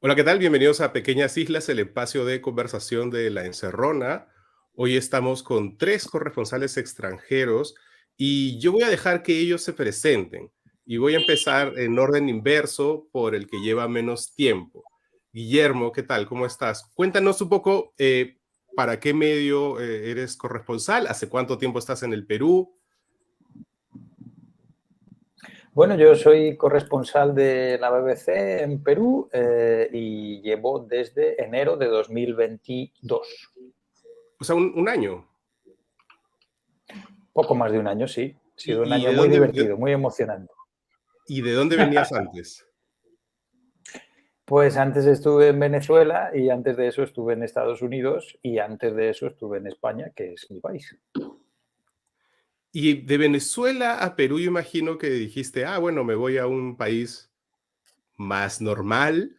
Hola, ¿qué tal? Bienvenidos a Pequeñas Islas, el espacio de conversación de La Encerrona. Hoy estamos con tres corresponsales extranjeros y yo voy a dejar que ellos se presenten y voy a empezar en orden inverso por el que lleva menos tiempo. Guillermo, ¿qué tal? ¿Cómo estás? Cuéntanos un poco para qué medio eres corresponsal, hace cuánto tiempo estás en el Perú. Bueno, yo soy corresponsal de la BBC en Perú y llevo desde enero de 2022. O sea, un año. Poco más de un año, sí. Ha sido un ¿Y año de muy dónde, divertido, muy emocionante. y de dónde venías antes? Pues antes estuve en Venezuela y antes de eso estuve en Estados Unidos y antes de eso estuve en España, que es mi país. Y de Venezuela a Perú, yo imagino que dijiste, ah, bueno, me voy a un país más normal.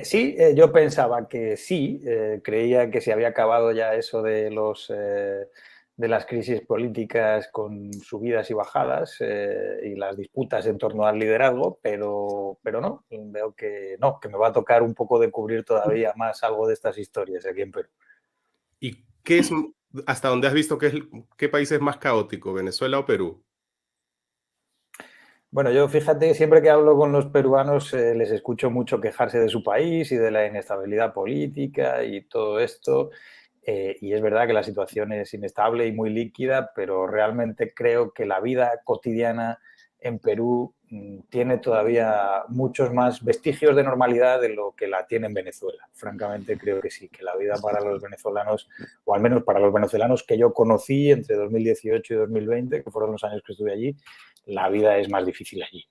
Sí, yo pensaba que sí, creía que se había acabado ya eso de las crisis políticas con subidas y bajadas y las disputas en torno al liderazgo, pero no, veo que no, que me va a tocar un poco de cubrir todavía más algo de estas historias aquí en Perú. ¿Y qué es, hasta donde has visto, qué país es más caótico, Venezuela o Perú? Bueno, yo fíjate que siempre que hablo con los peruanos les escucho mucho quejarse de su país y de la inestabilidad política y todo esto. Y es verdad que la situación es inestable y muy líquida, pero realmente creo que la vida cotidiana en Perú tiene todavía muchos más vestigios de normalidad de lo que la tiene en Venezuela. Francamente creo que sí, que la vida para los venezolanos, o al menos para los venezolanos que yo conocí entre 2018 y 2020, que fueron los años que estuve allí, la vida es más difícil allí.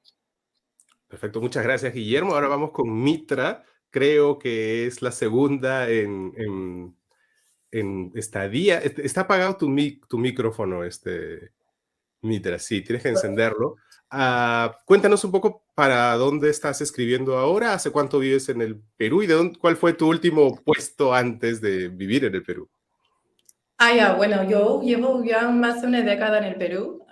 Perfecto, muchas gracias, Guillermo. Ahora vamos con Mitra. Creo que es la segunda en estadía. Está apagado tu micrófono, Mitra. Sí, tienes que encenderlo. Cuéntanos un poco para dónde estás escribiendo ahora, hace cuánto vives en el Perú y cuál fue tu último puesto antes de vivir en el Perú. Ya, bueno, yo llevo ya más de una década en el Perú.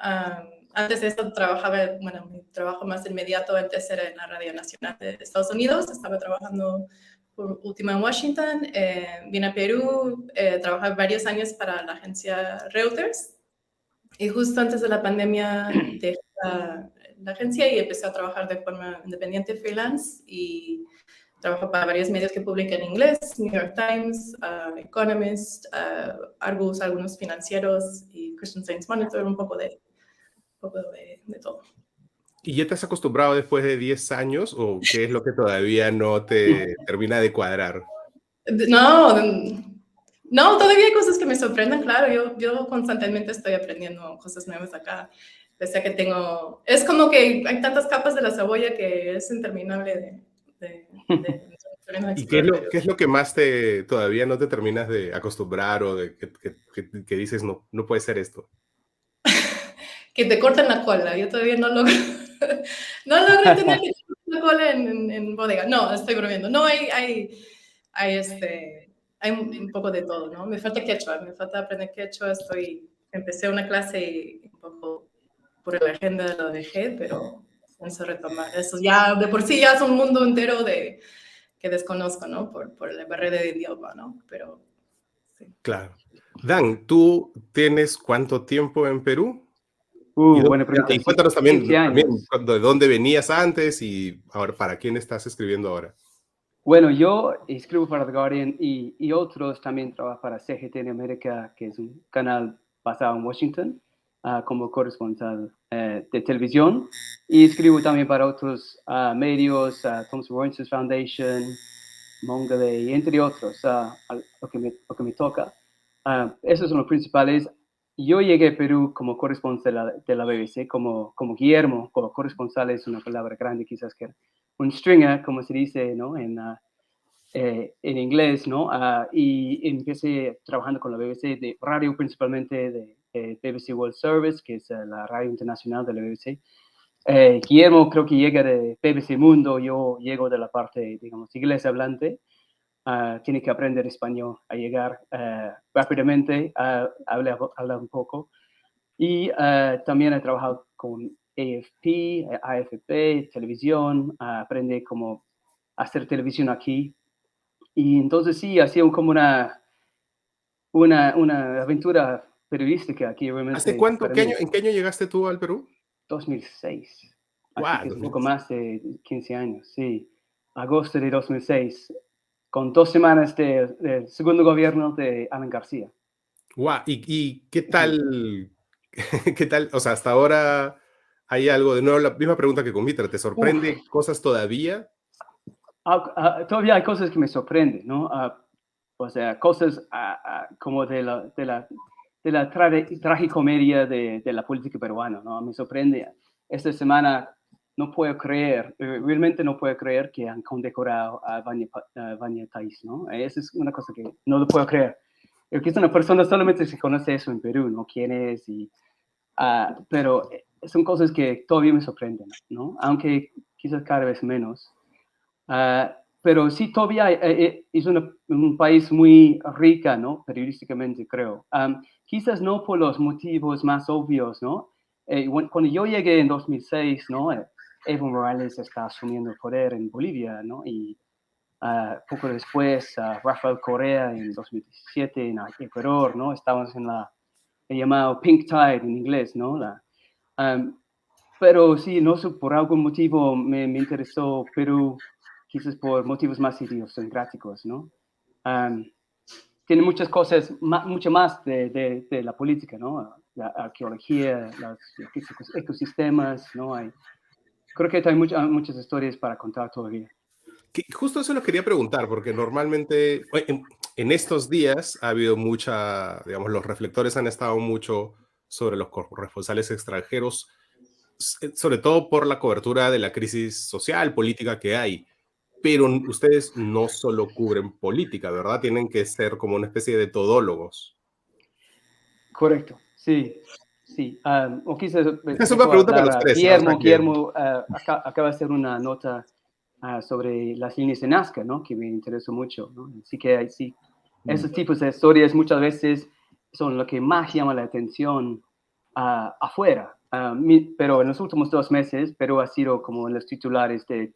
Antes de esto trabajaba, bueno, mi trabajo más inmediato antes era en la Radio Nacional de Estados Unidos. Estaba trabajando por último en Washington. Vine a Perú, trabajé varios años para la agencia Reuters. Y justo antes de la pandemia dejé la agencia y empecé a trabajar de forma independiente, freelance, y trabajo para varios medios que publican en inglés, New York Times, Economist, Argus, algunos financieros y Christian Science Monitor, un poco de todo. ¿Y ya te has acostumbrado después de 10 años o qué es lo que todavía no te termina de cuadrar? No, no, todavía hay cosas que me sorprenden, claro, yo constantemente estoy aprendiendo cosas nuevas acá, pese a que es como que hay tantas capas de la cebolla que es interminable de ¿Y explorar, pero qué es lo que más todavía no te terminas de acostumbrar o de que dices, no, no puede ser esto? que te corten la cola, yo todavía no logro, no logro entender que te corten la cola en bodega, no, estoy bromeando, no, hay un poco de todo, ¿no? Me falta quechua, me falta aprender quechua, empecé una clase y un poco por la agenda lo dejé, pero pienso retomar. Eso ya, de por sí ya es un mundo entero que desconozco, ¿no? Por la barrera de idioma, ¿no? Pero sí. Claro. Dan, ¿tú tienes cuánto tiempo en Perú? Buena pregunta. Y cuéntanos 15 también años. de dónde venías antes y ahora para quién estás escribiendo ahora. Bueno, yo escribo para The Guardian y otros también trabajan para CGT en América, que es un canal basado en Washington, como corresponsal de televisión. Y escribo también para otros medios, Thomson Reuters Foundation, Mongolia, entre otros, lo que me toca. Esos son los principales. Yo llegué a Perú como corresponsal de la BBC, como Guillermo, como corresponsal es una palabra grande, quizás que un stringer, como se dice, ¿no? En inglés, ¿no? Y empecé trabajando con la BBC de radio, principalmente de BBC World Service, que es la radio internacional de la BBC. Guillermo creo que llega de BBC Mundo, yo llego de la parte, digamos, inglés hablante. Tiene que aprender español a llegar rápidamente, habla un poco. Y también he trabajado con AFP, televisión, aprendí cómo hacer televisión aquí. Y entonces sí, ha sido como una aventura periodística aquí realmente. ¿Hace cuánto? ¿En qué año llegaste tú al Perú? 2006. Así Wow, que es un poco más de 15 años, sí. Agosto de 2006, con 2 semanas del segundo gobierno de Alan García. wow. ¿Y qué tal? ¿Qué tal? O sea, hasta ahora hay algo de nuevo, la misma pregunta que con Mitra, ¿te sorprende cosas todavía? Todavía hay cosas que me sorprenden, ¿no? O sea, cosas como de la tragicomedia de la política peruana, ¿no? Me sorprende. Esta semana no puedo creer, realmente no puedo creer que han condecorado a Vania Thais, ¿no? Esa es una cosa que no lo puedo creer. Que es una persona, solamente se conoce eso en Perú, ¿no? ¿Quién es? Pero son cosas que todavía me sorprenden, ¿no? Aunque quizás cada vez menos. Pero sí, todavía es un país muy rica, ¿no? Periodísticamente, creo. Quizás no por los motivos más obvios, ¿no? Cuando yo llegué en 2006, ¿no? Evo Morales está asumiendo el poder en Bolivia, ¿no? Y poco después, Rafael Correa en 2017 en Ecuador, ¿no? Estábamos en el llamado Pink Tide en inglés, ¿no? Pero sí, no sé, por algún motivo me interesó Perú, quizás por motivos más idiosincráticos, ¿no? Tiene muchas cosas, mucho más de la política, ¿no? La arqueología, los ecosistemas, ¿no? Creo que hay muchas historias para contar todavía. Justo eso lo quería preguntar, porque normalmente en estos días ha habido mucha, digamos, los reflectores han estado mucho sobre los corresponsales extranjeros, sobre todo por la cobertura de la crisis social, política que hay. Pero ustedes no solo cubren política, ¿verdad? Tienen que ser como una especie de todólogos. Correcto, sí. Sí, o quizás Es una pregunta para los tres. Guillermo acaba de hacer una nota sobre las líneas de Nazca, ¿no? Que me interesó mucho, ¿no? Así que sí, esos tipos de historias muchas veces son lo que más llama la atención afuera. Pero en los últimos 2 meses, Perú ha sido como en los titulares de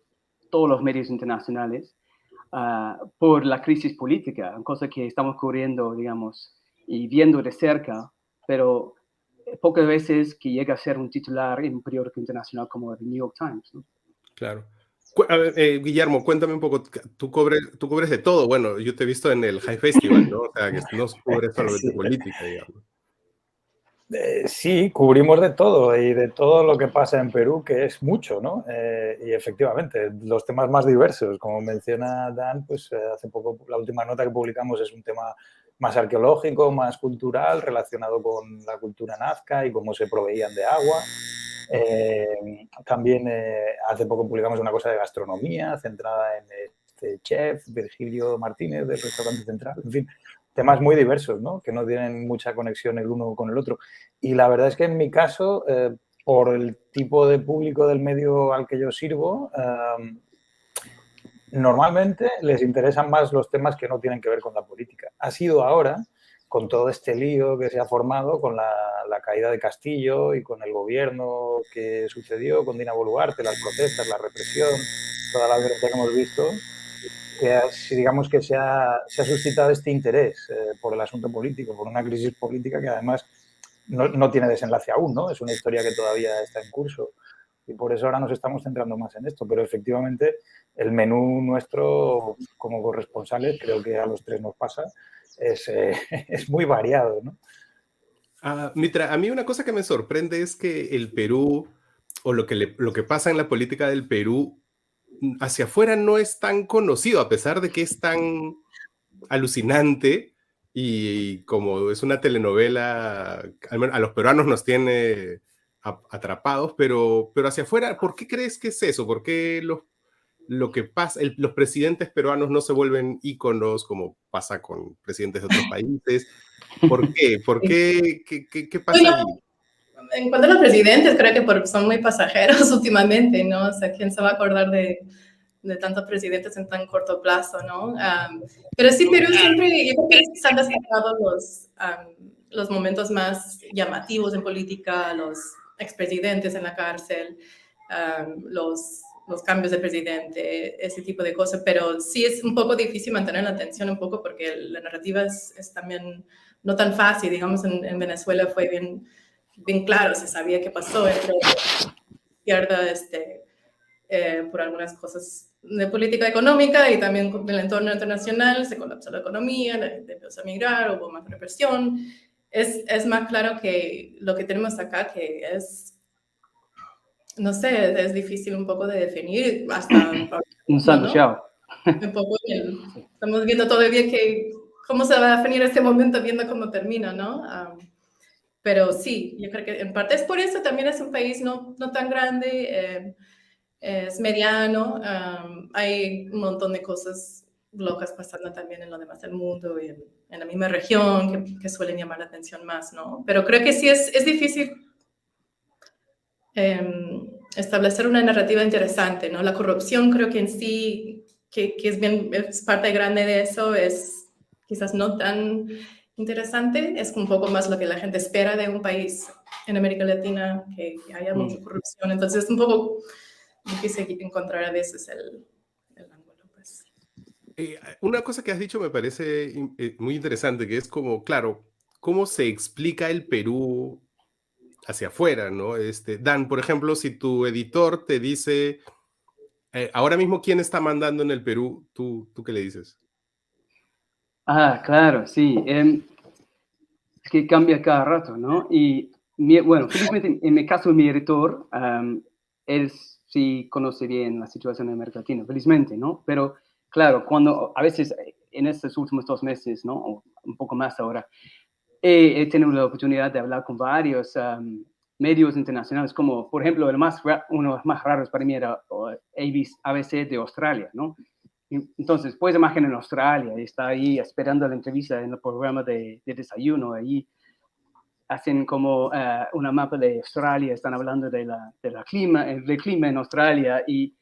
todos los medios internacionales por la crisis política, cosa que estamos cubriendo, digamos, y viendo de cerca, pero pocas veces que llega a ser un titular en un periódico internacional como el New York Times, ¿no? Claro. A ver, Guillermo, cuéntame un poco, tú cubres de todo. Bueno, yo te he visto en el High Festival, ¿no? O sea, que no cubres solamente política, digamos. Sí, cubrimos de todo y de todo lo que pasa en Perú, que es mucho, ¿no? Y efectivamente, los temas más diversos, como menciona Dan, pues hace poco la última nota que publicamos es un tema más arqueológico, más cultural, relacionado con la cultura nazca y cómo se proveían de agua. También hace poco publicamos una cosa de gastronomía centrada en este chef Virgilio Martínez del Restaurante Central. En fin, temas muy diversos, ¿no? Que no tienen mucha conexión el uno con el otro. Y la verdad es que en mi caso, por el tipo de público del medio al que yo sirvo, normalmente les interesan más los temas que no tienen que ver con la política. Ha sido ahora, con todo este lío que se ha formado, con la caída de Castillo y con el gobierno que sucedió, con Dina Boluarte, las protestas, la represión, toda la violencia que hemos visto, que digamos que se ha suscitado este interés por el asunto político, por una crisis política que además no tiene desenlace aún, ¿no? Es una historia que todavía está en curso. Y por eso ahora nos estamos centrando más en esto. Pero efectivamente el menú nuestro como corresponsales, creo que a los tres nos pasa, es muy variado, ¿no? Mitra, a mí una cosa que me sorprende es que el Perú, o lo que pasa en la política del Perú, hacia afuera no es tan conocido, a pesar de que es tan alucinante y como es una telenovela, a los peruanos nos tiene atrapados, pero hacia afuera, ¿por qué crees que es eso? ¿Por qué lo que pasa, los presidentes peruanos no se vuelven íconos como pasa con presidentes de otros países? ¿Por qué? ¿Qué pasa allí? En cuanto a los presidentes, creo que son muy pasajeros últimamente, ¿no? O sea, ¿quién se va a acordar de tantos presidentes en tan corto plazo, ¿no? Pero sí, Perú siempre, yo creo que se han destacado los momentos más llamativos en política, expresidentes en la cárcel, los cambios de presidente, ese tipo de cosas, pero sí es un poco difícil mantener la atención un poco porque la narrativa es también no tan fácil. Digamos, en Venezuela fue bien claro, se sabía qué pasó entre izquierda por algunas cosas de política económica y también con el entorno internacional, se colapsó la economía, la gente empezó a migrar, hubo más represión. Es más claro que lo que tenemos acá, que es, no sé, es difícil un poco de definir hasta... Un santo chao. Un poco estamos viendo todavía cómo se va a definir este momento, viendo cómo termina, ¿no? Pero sí, yo creo que en parte es por eso, también es un país no tan grande, es mediano, hay un montón de cosas locas pasando también en lo demás del mundo y en la misma región que suelen llamar la atención más, ¿no? Pero creo que sí es difícil establecer una narrativa interesante, ¿no? La corrupción creo que en sí, que es parte grande de eso, es quizás no tan interesante, es un poco más lo que la gente espera de un país en América Latina, que haya mucha corrupción, entonces es un poco difícil encontrar a veces el ángulo, pues. Una cosa que has dicho me parece muy interesante, que es como, claro, cómo se explica el Perú hacia afuera, ¿no? Dan, por ejemplo, si tu editor te dice, ahora mismo, ¿quién está mandando en el Perú? ¿Tú qué le dices? Claro, sí. Es que cambia cada rato, ¿no? Y, bueno, felizmente, en mi caso, mi editor, él sí conoce bien la situación en América Latina, felizmente, ¿no? Pero, claro, cuando a veces en estos últimos 2 meses, ¿no? O un poco más ahora, he tenido la oportunidad de hablar con varios medios internacionales, como, por ejemplo, uno de los más raros para mí era ABC de Australia, ¿no? Entonces, pues imaginar en Australia, está ahí esperando la entrevista en el programa de desayuno, ahí hacen como una mapa de Australia, están hablando del clima en Australia y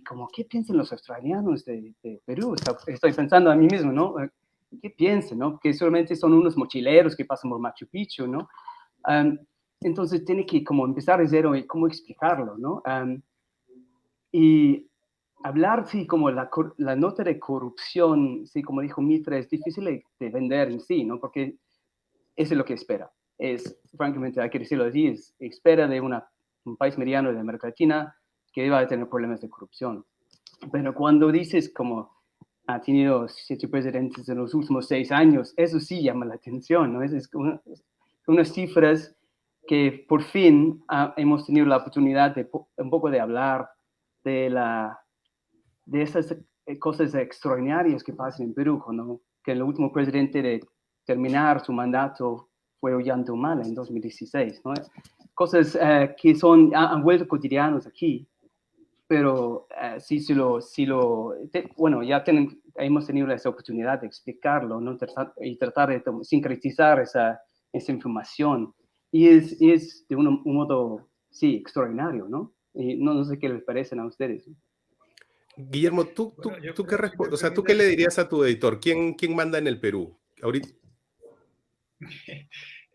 como, ¿qué piensan los australianos de Perú? Estoy pensando a mí mismo, ¿no? ¿Qué piensan, no? Que solamente son unos mochileros que pasan por Machu Picchu, ¿no? Entonces, tiene que como empezar de cero y cómo explicarlo, ¿no? Y hablar, sí, como la nota de corrupción, sí, como dijo Mitra, es difícil de vender en sí, ¿no? Porque eso es lo que espera. Francamente, hay que decirlo así, espera de un país mediano de América Latina que va a tener problemas de corrupción. Pero cuando dices como ha tenido 7 presidentes en los últimos 6 años, eso sí llama la atención, ¿no? Es unas cifras que por fin hemos tenido la oportunidad de un poco de hablar de esas cosas extraordinarias que pasan en Perú, que el último presidente de terminar su mandato fue Ollanta en 2016, ¿no? Cosas que han vuelto cotidianos aquí, pero bueno, ya hemos tenido esa oportunidad de explicarlo, ¿no? Y tratar de sincretizar esa información, y es de un modo, sí, extraordinario, ¿no? Y no sé qué les parecen a ustedes. Guillermo, ¿tú qué le dirías a tu editor? ¿Quién manda en el Perú? Ahorita.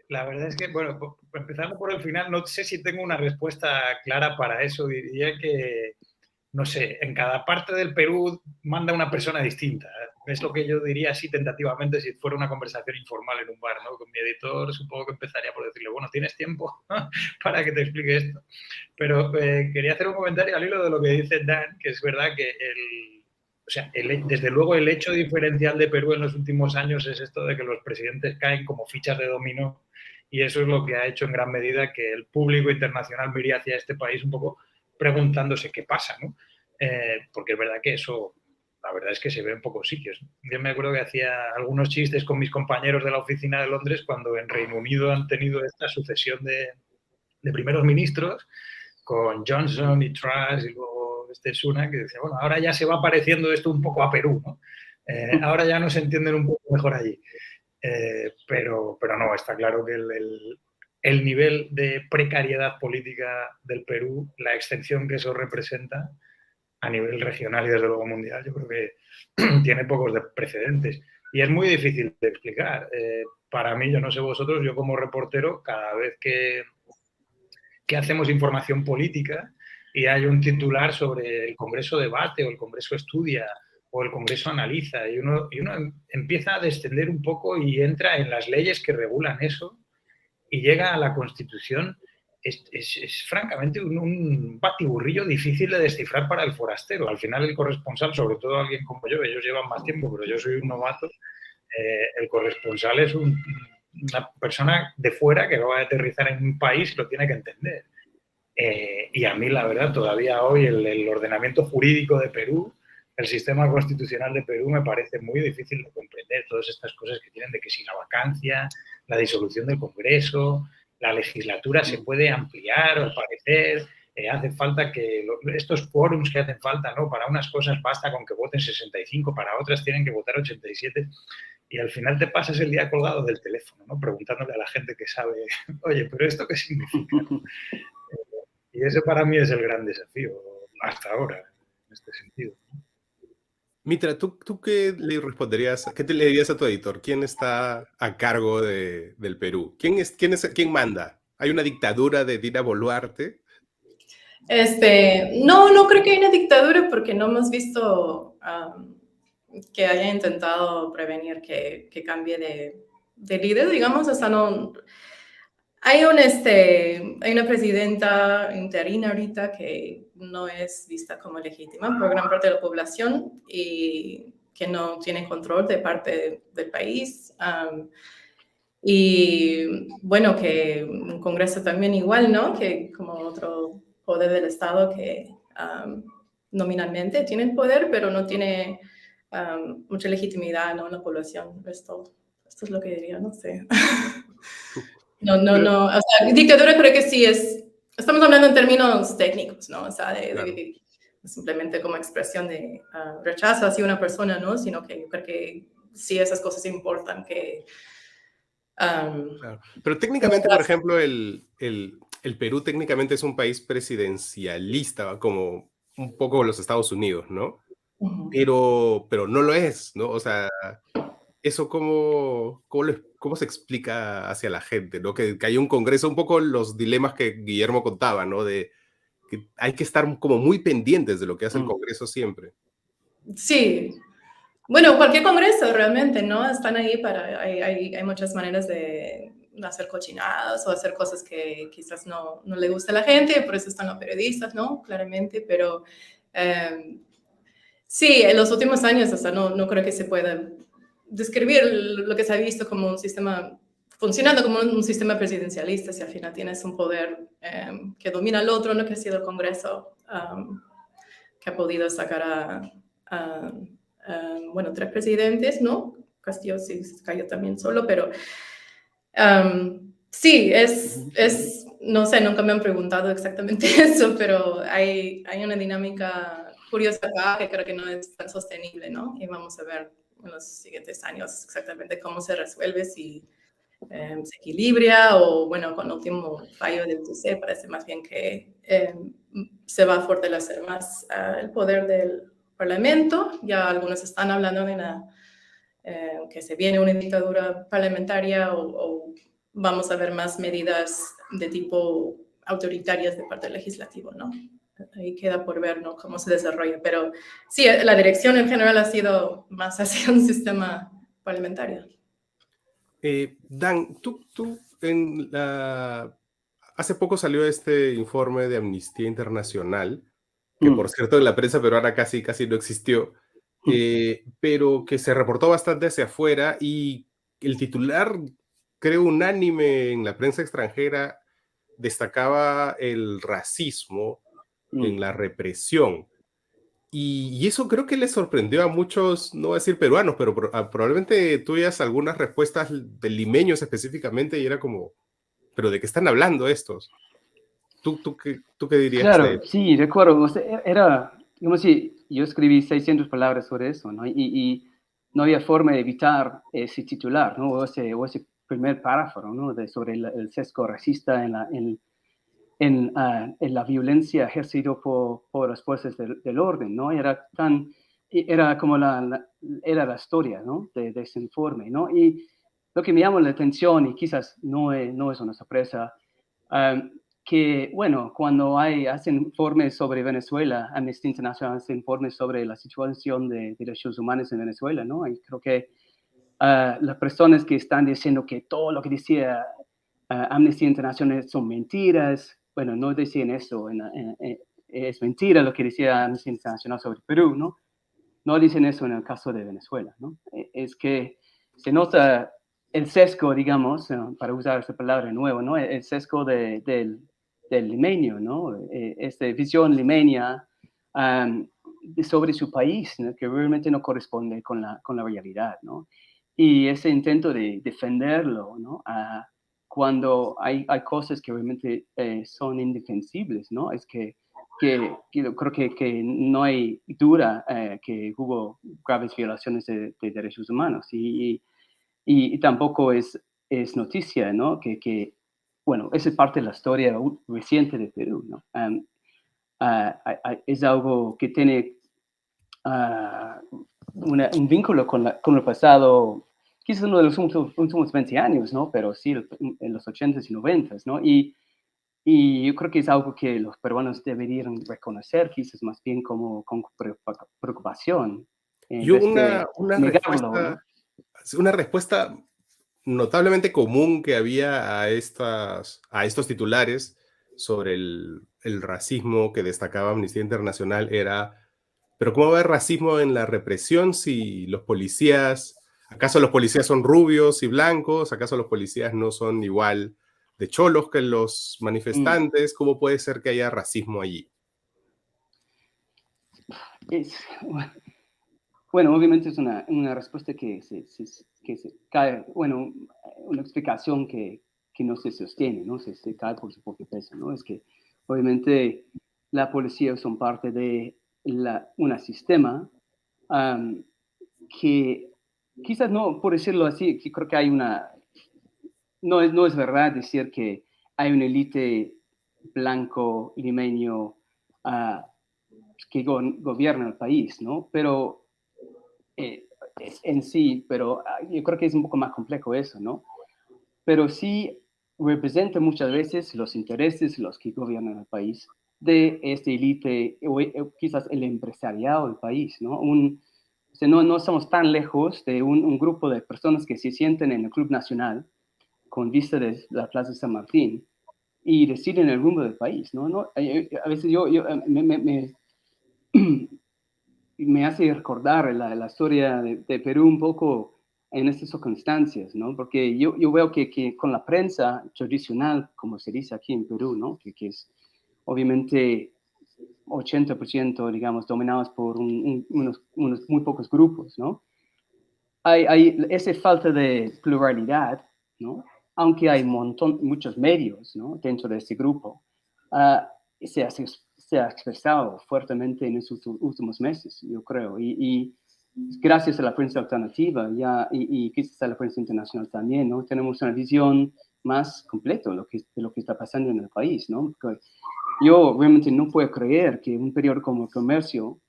La verdad es que, bueno, empezando por el final, no sé si tengo una respuesta clara para eso. Diría que, no sé, en cada parte del Perú manda una persona distinta. Es lo que yo diría así tentativamente si fuera una conversación informal en un bar, ¿no? Con mi editor supongo que empezaría por decirle, bueno, ¿tienes tiempo para que te explique esto? Pero quería hacer un comentario al hilo de lo que dice Dan, que es verdad que desde luego el hecho diferencial de Perú en los últimos años es esto de que los presidentes caen como fichas de dominó, y eso es lo que ha hecho en gran medida que el público internacional mire hacia este país un poco preguntándose qué pasa, ¿no? Porque es verdad que eso, la verdad es que se ve en pocos sitios. Yo me acuerdo que hacía algunos chistes con mis compañeros de la oficina de Londres cuando en Reino Unido han tenido esta sucesión de primeros ministros con Johnson y Truss y luego Sunak, que decía, bueno, ahora ya se va pareciendo esto un poco a Perú, ¿no? Ahora ya nos entienden un poco mejor allí. Pero no, está claro que el nivel de precariedad política del Perú, la extensión que eso representa a nivel regional y desde luego mundial, yo creo que tiene pocos precedentes. Y es muy difícil de explicar. Para mí, yo no sé vosotros, yo como reportero, cada vez que que hacemos información política y hay un titular sobre el Congreso debate o el Congreso estudia o el Congreso analiza y uno empieza a descender un poco y entra en las leyes que regulan eso y llega a la Constitución. Es francamente un batiburrillo difícil de descifrar para el forastero. Al final el corresponsal, sobre todo alguien como yo, ellos llevan más tiempo, pero yo soy un novato, el corresponsal es una persona de fuera que va a aterrizar en un país y lo tiene que entender. Y a mí, la verdad, todavía hoy el ordenamiento jurídico de Perú, el sistema constitucional de Perú me parece muy difícil de comprender. Todas estas cosas que tienen de que si la vacancia, la disolución del Congreso, la legislatura se puede ampliar, al parecer, hace falta que estos quórums que hacen falta, ¿no? Para unas cosas basta con que voten 65, para otras tienen que votar 87. Y al final te pasas el día colgado del teléfono, ¿no? Preguntándole a la gente que sabe, oye, ¿pero esto qué significa? Y ese para mí es el gran desafío hasta ahora, en este sentido. Mitra, ¿tú qué le responderías, qué te le dirías a tu editor? ¿Quién está a cargo del Perú? ¿Quién manda? ¿Hay una dictadura de Dina Boluarte? No creo que haya una dictadura porque no hemos visto que haya intentado prevenir que cambie de líder, digamos, o sea, no... Hay una presidenta interina ahorita que no es vista como legítima por gran parte de la población y que no tiene control de parte del país. Y bueno, que un Congreso también igual, ¿no? Que como otro poder del Estado que nominalmente tiene el poder, pero no tiene mucha legitimidad, ¿no? En la población. Esto es lo que diría, no sé. No. O sea, dictadura creo que sí estamos hablando en términos técnicos, ¿no? O sea, de simplemente como expresión de rechazo hacia una persona, ¿no? Sino que yo creo que sí esas cosas importan que... Claro. Pero técnicamente, por ejemplo, el Perú técnicamente es un país presidencialista, como un poco los Estados Unidos, ¿no? Uh-huh. Pero no lo es, ¿no? O sea, eso cómo se explica hacia la gente, ¿no? Que hay un congreso, un poco los dilemas que Guillermo contaba, ¿no? De que hay que estar como muy pendientes de lo que hace el congreso siempre. Sí. Bueno, cualquier congreso realmente, ¿no? Están ahí hay muchas maneras de hacer cochinadas o hacer cosas que quizás no le gusta a la gente, por eso están los periodistas, ¿no? Claramente, pero sí, en los últimos años, o sea, no creo que se pueda describir lo que se ha visto como un sistema, funcionando como un sistema presidencialista, si al final tienes un poder que domina al otro, ¿no? Que ha sido el Congreso, que ha podido sacar bueno, 3 presidentes, ¿no? Castillo sí se cayó también solo, pero sí, no sé, nunca me han preguntado exactamente eso, pero hay una dinámica curiosa acá que creo que no es tan sostenible, ¿no? Y vamos a ver en los siguientes años exactamente cómo se resuelve, si se equilibra o, bueno, con el último fallo del TC parece más bien que se va a fortalecer más el poder del Parlamento. Ya algunos están hablando de que se viene una dictadura parlamentaria o vamos a ver más medidas de tipo autoritarias de parte del legislativo, ¿no? Ahí queda por ver, ¿no? Cómo se desarrolla. Pero sí, la dirección en general ha sido más hacia un sistema parlamentario. Dan, hace poco salió este informe de Amnistía Internacional, que por cierto en la prensa peruana casi no existió, pero que se reportó bastante hacia afuera y el titular, creo unánime en la prensa extranjera, destacaba el racismo en la represión. Y eso creo que le sorprendió a muchos, no voy a decir peruanos, pero probablemente tuvieras algunas respuestas de limeños específicamente y era como, ¿pero de qué están hablando estos? ¿Tú qué dirías? Claro, sí, recuerdo, o sea, era, como si yo escribí 600 palabras sobre eso, ¿no? Y no había forma de evitar ese titular, ¿no? O ese primer párrafo, ¿no? Sobre el sesgo racista en la violencia ejercida por las fuerzas del orden, ¿no? Era como era la historia, ¿no? De ese informe, ¿no? Y lo que me llamó la atención, y quizás no es una sorpresa, que, bueno, cuando hacen informes sobre Venezuela, Amnesty International hace informes sobre la situación de derechos humanos en Venezuela, ¿no? Y creo que las personas que están diciendo que todo lo que decía Amnesty International son mentiras, bueno, no decían eso, es mentira lo que decía Amnesty International sobre Perú, ¿no? No dicen eso en el caso de Venezuela, ¿no? Es que se nota el sesgo, digamos, para usar esa palabra de nuevo, ¿no? El sesgo del limeño, ¿no? Esta visión limeña sobre su país, ¿no? Que realmente no corresponde con la realidad, ¿no? Y ese intento de defenderlo, ¿no? Cuando hay cosas que realmente son indefensibles, ¿no? Es que creo que no hay duda que hubo graves violaciones de derechos humanos y tampoco es noticia, ¿no? Bueno, esa es parte de la historia reciente de Perú, ¿no? Es algo que tiene un vínculo con el pasado, quizás uno de los últimos 20 años, ¿no? Pero sí, en los 80s y 90s, ¿no? Y yo creo que es algo que los peruanos deberían reconocer, quizás más bien como preocupación. Y negarlo, una respuesta notablemente común que había a estos titulares sobre el racismo que destacaba Amnistía Internacional era, pero ¿cómo va a haber racismo en la represión si acaso los policías son rubios y blancos? ¿Acaso los policías no son igual de cholos que los manifestantes? ¿Cómo puede ser que haya racismo allí? Bueno, obviamente es una respuesta que se cae, bueno, una explicación que no se sostiene, ¿no? Se cae por su propio peso, ¿no? Es que obviamente la policía son parte de un sistema que quizás no, por decirlo así, que creo que hay no es verdad decir que hay una élite blanco limeño que gobierna el país, ¿no? Pero en sí, pero yo creo que es un poco más complejo eso, ¿no? Pero sí representa muchas veces los intereses los que gobiernan el país de esta élite o quizás el empresariado del país, ¿no? O sea, no estamos tan lejos de un grupo de personas que se sienten en el Club Nacional con vista de la Plaza de San Martín y deciden el rumbo del país, ¿no? A veces me hace recordar la historia de Perú un poco en estas circunstancias, ¿no? Porque yo veo que con la prensa tradicional, como se dice aquí en Perú, ¿no? Que es obviamente 80%, digamos, dominados por unos muy pocos grupos, ¿no? Hay esa falta de pluralidad, ¿no? Aunque hay muchos medios, ¿no? Dentro de este grupo, se ha expresado fuertemente en estos últimos meses, yo creo, y gracias a la prensa alternativa y quizás a la prensa internacional también, ¿no? Tenemos una visión más completa de lo que está pasando en el país, ¿no? Porque yo realmente no puedo creer que un periódico como El Comercio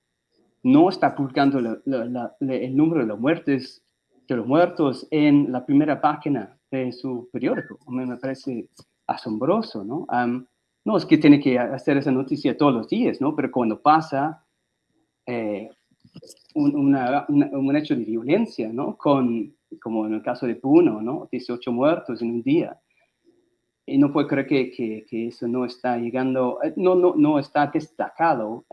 no está publicando el número de los muertos en la primera página de su periódico. Me parece asombroso, ¿no? No es que tiene que hacer esa noticia todos los días, ¿no? Pero cuando pasa un hecho de violencia, ¿no? Como en el caso de Puno, ¿no? 18 muertos en un día. Y no puedo creer que eso no está llegando, no está destacado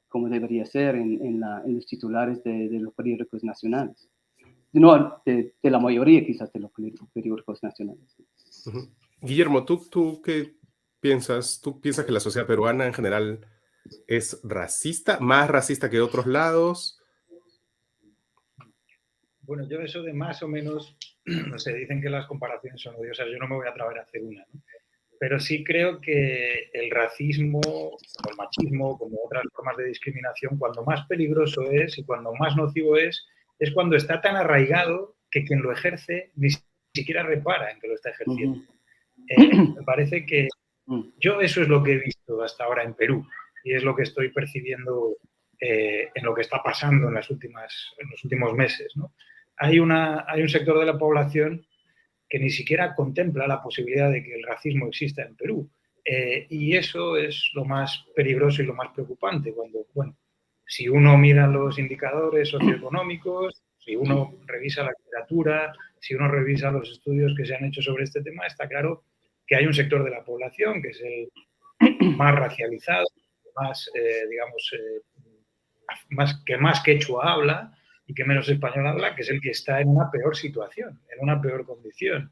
como debería ser en los titulares de los periódicos nacionales. No, de la mayoría quizás de los periódicos nacionales. Uh-huh. Guillermo, ¿tú qué piensas? ¿Tú piensas que la sociedad peruana en general es racista, más racista que otros lados? Bueno, yo eso de más o menos, no sé, dicen que las comparaciones son odiosas, yo no me voy a atrever a hacer una, ¿no? Pero sí creo que el racismo, como el machismo, como otras formas de discriminación, cuando más peligroso es y cuando más nocivo es cuando está tan arraigado que quien lo ejerce ni siquiera repara en que lo está ejerciendo. Me parece que yo eso es lo que he visto hasta ahora en Perú y es lo que estoy percibiendo en lo que está pasando en los últimos meses, ¿no? Hay un sector de la población que ni siquiera contempla la posibilidad de que el racismo exista en Perú. Y eso es lo más peligroso y lo más preocupante cuando, bueno, si uno mira los indicadores socioeconómicos, si uno revisa la literatura, si uno revisa los estudios que se han hecho sobre este tema, está claro que hay un sector de la población que es el más racializado, más, digamos, que más quechua habla y que menos español habla, que es el que está en una peor situación, en una peor condición.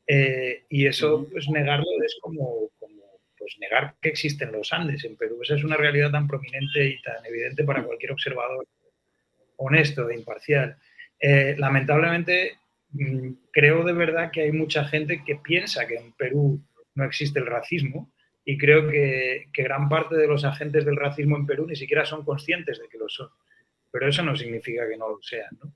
Y eso, pues negarlo es como pues negar que existen los Andes en Perú. Esa es una realidad tan prominente y tan evidente para cualquier observador honesto e imparcial. Lamentablemente, creo de verdad que hay mucha gente que piensa que en Perú no existe el racismo y creo que gran parte de los agentes del racismo en Perú ni siquiera son conscientes de que lo son. Pero eso no significa que no lo sean, ¿no?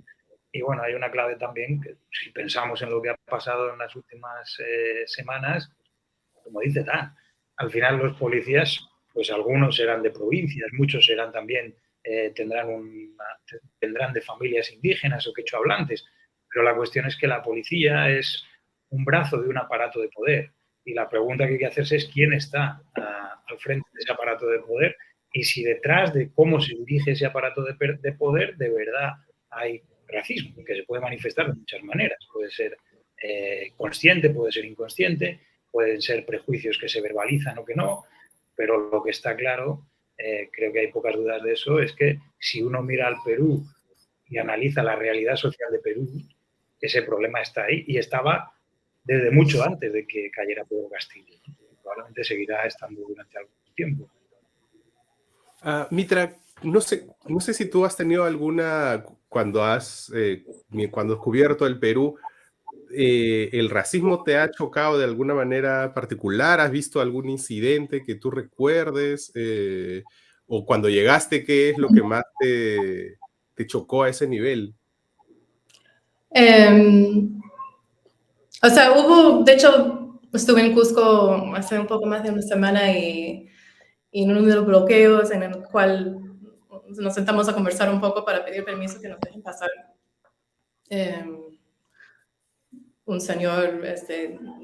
Y bueno, hay una clave también, que si pensamos en lo que ha pasado en las últimas semanas, como dice Dan, al final los policías, pues algunos serán de provincias, muchos serán también, tendrán de familias indígenas o quechohablantes, pero la cuestión es que la policía es un brazo de un aparato de poder y la pregunta que hay que hacerse es quién está al frente de ese aparato de poder y si detrás de cómo se dirige ese aparato de poder de verdad hay racismo, que se puede manifestar de muchas maneras. Puede ser consciente, puede ser inconsciente, pueden ser prejuicios que se verbalizan o que no, pero lo que está claro, creo que hay pocas dudas de eso, es que si uno mira al Perú y analiza la realidad social de Perú, ese problema está ahí y estaba desde mucho antes de que cayera Pedro Castillo. Probablemente seguirá estando durante algún tiempo. Mitra, no sé si tú has tenido alguna, cuando has cubierto el Perú, ¿el racismo te ha chocado de alguna manera particular? ¿Has visto algún incidente que tú recuerdes? ¿O cuando llegaste, qué es lo que más te chocó a ese nivel? O sea, de hecho, estuve en Cusco hace un poco más de una semana y en uno de los bloqueos en el cual nos sentamos a conversar un poco para pedir permiso que nos dejen pasar. Un señor,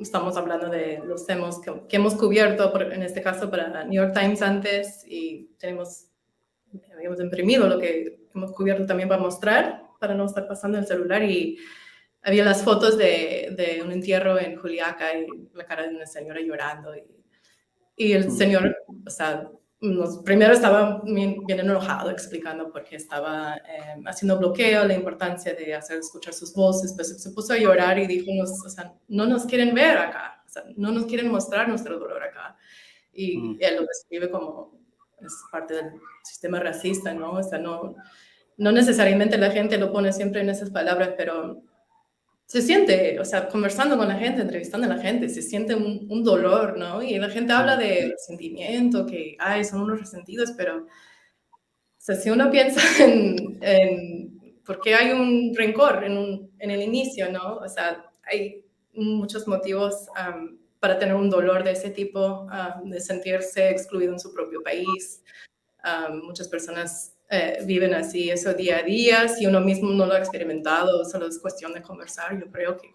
estamos hablando de los temas que hemos cubierto, en este caso para New York Times antes, y habíamos imprimido lo que hemos cubierto también para mostrar, para no estar pasando el celular, y había las fotos de un entierro en Juliaca y la cara de una señora llorando, y el señor, o sea, primero estaba bien enojado explicando por qué estaba haciendo bloqueo, la importancia de hacer escuchar sus voces, pues se puso a llorar y dijo, o sea, no nos quieren ver acá, o sea, no nos quieren mostrar nuestro dolor acá. Y él lo describe como es parte del sistema racista, ¿no? O sea, no necesariamente la gente lo pone siempre en esas palabras, pero se siente, o sea, conversando con la gente, entrevistando a la gente, se siente un dolor, ¿no? Y la gente habla de resentimiento, que, son unos resentidos, pero, o sea, si uno piensa en por qué hay un rencor en el inicio, ¿no? O sea, hay muchos motivos para tener un dolor de ese tipo, de sentirse excluido en su propio país. Muchas personas viven así eso día a día. Si uno mismo no lo ha experimentado, solo es cuestión de conversar, yo creo que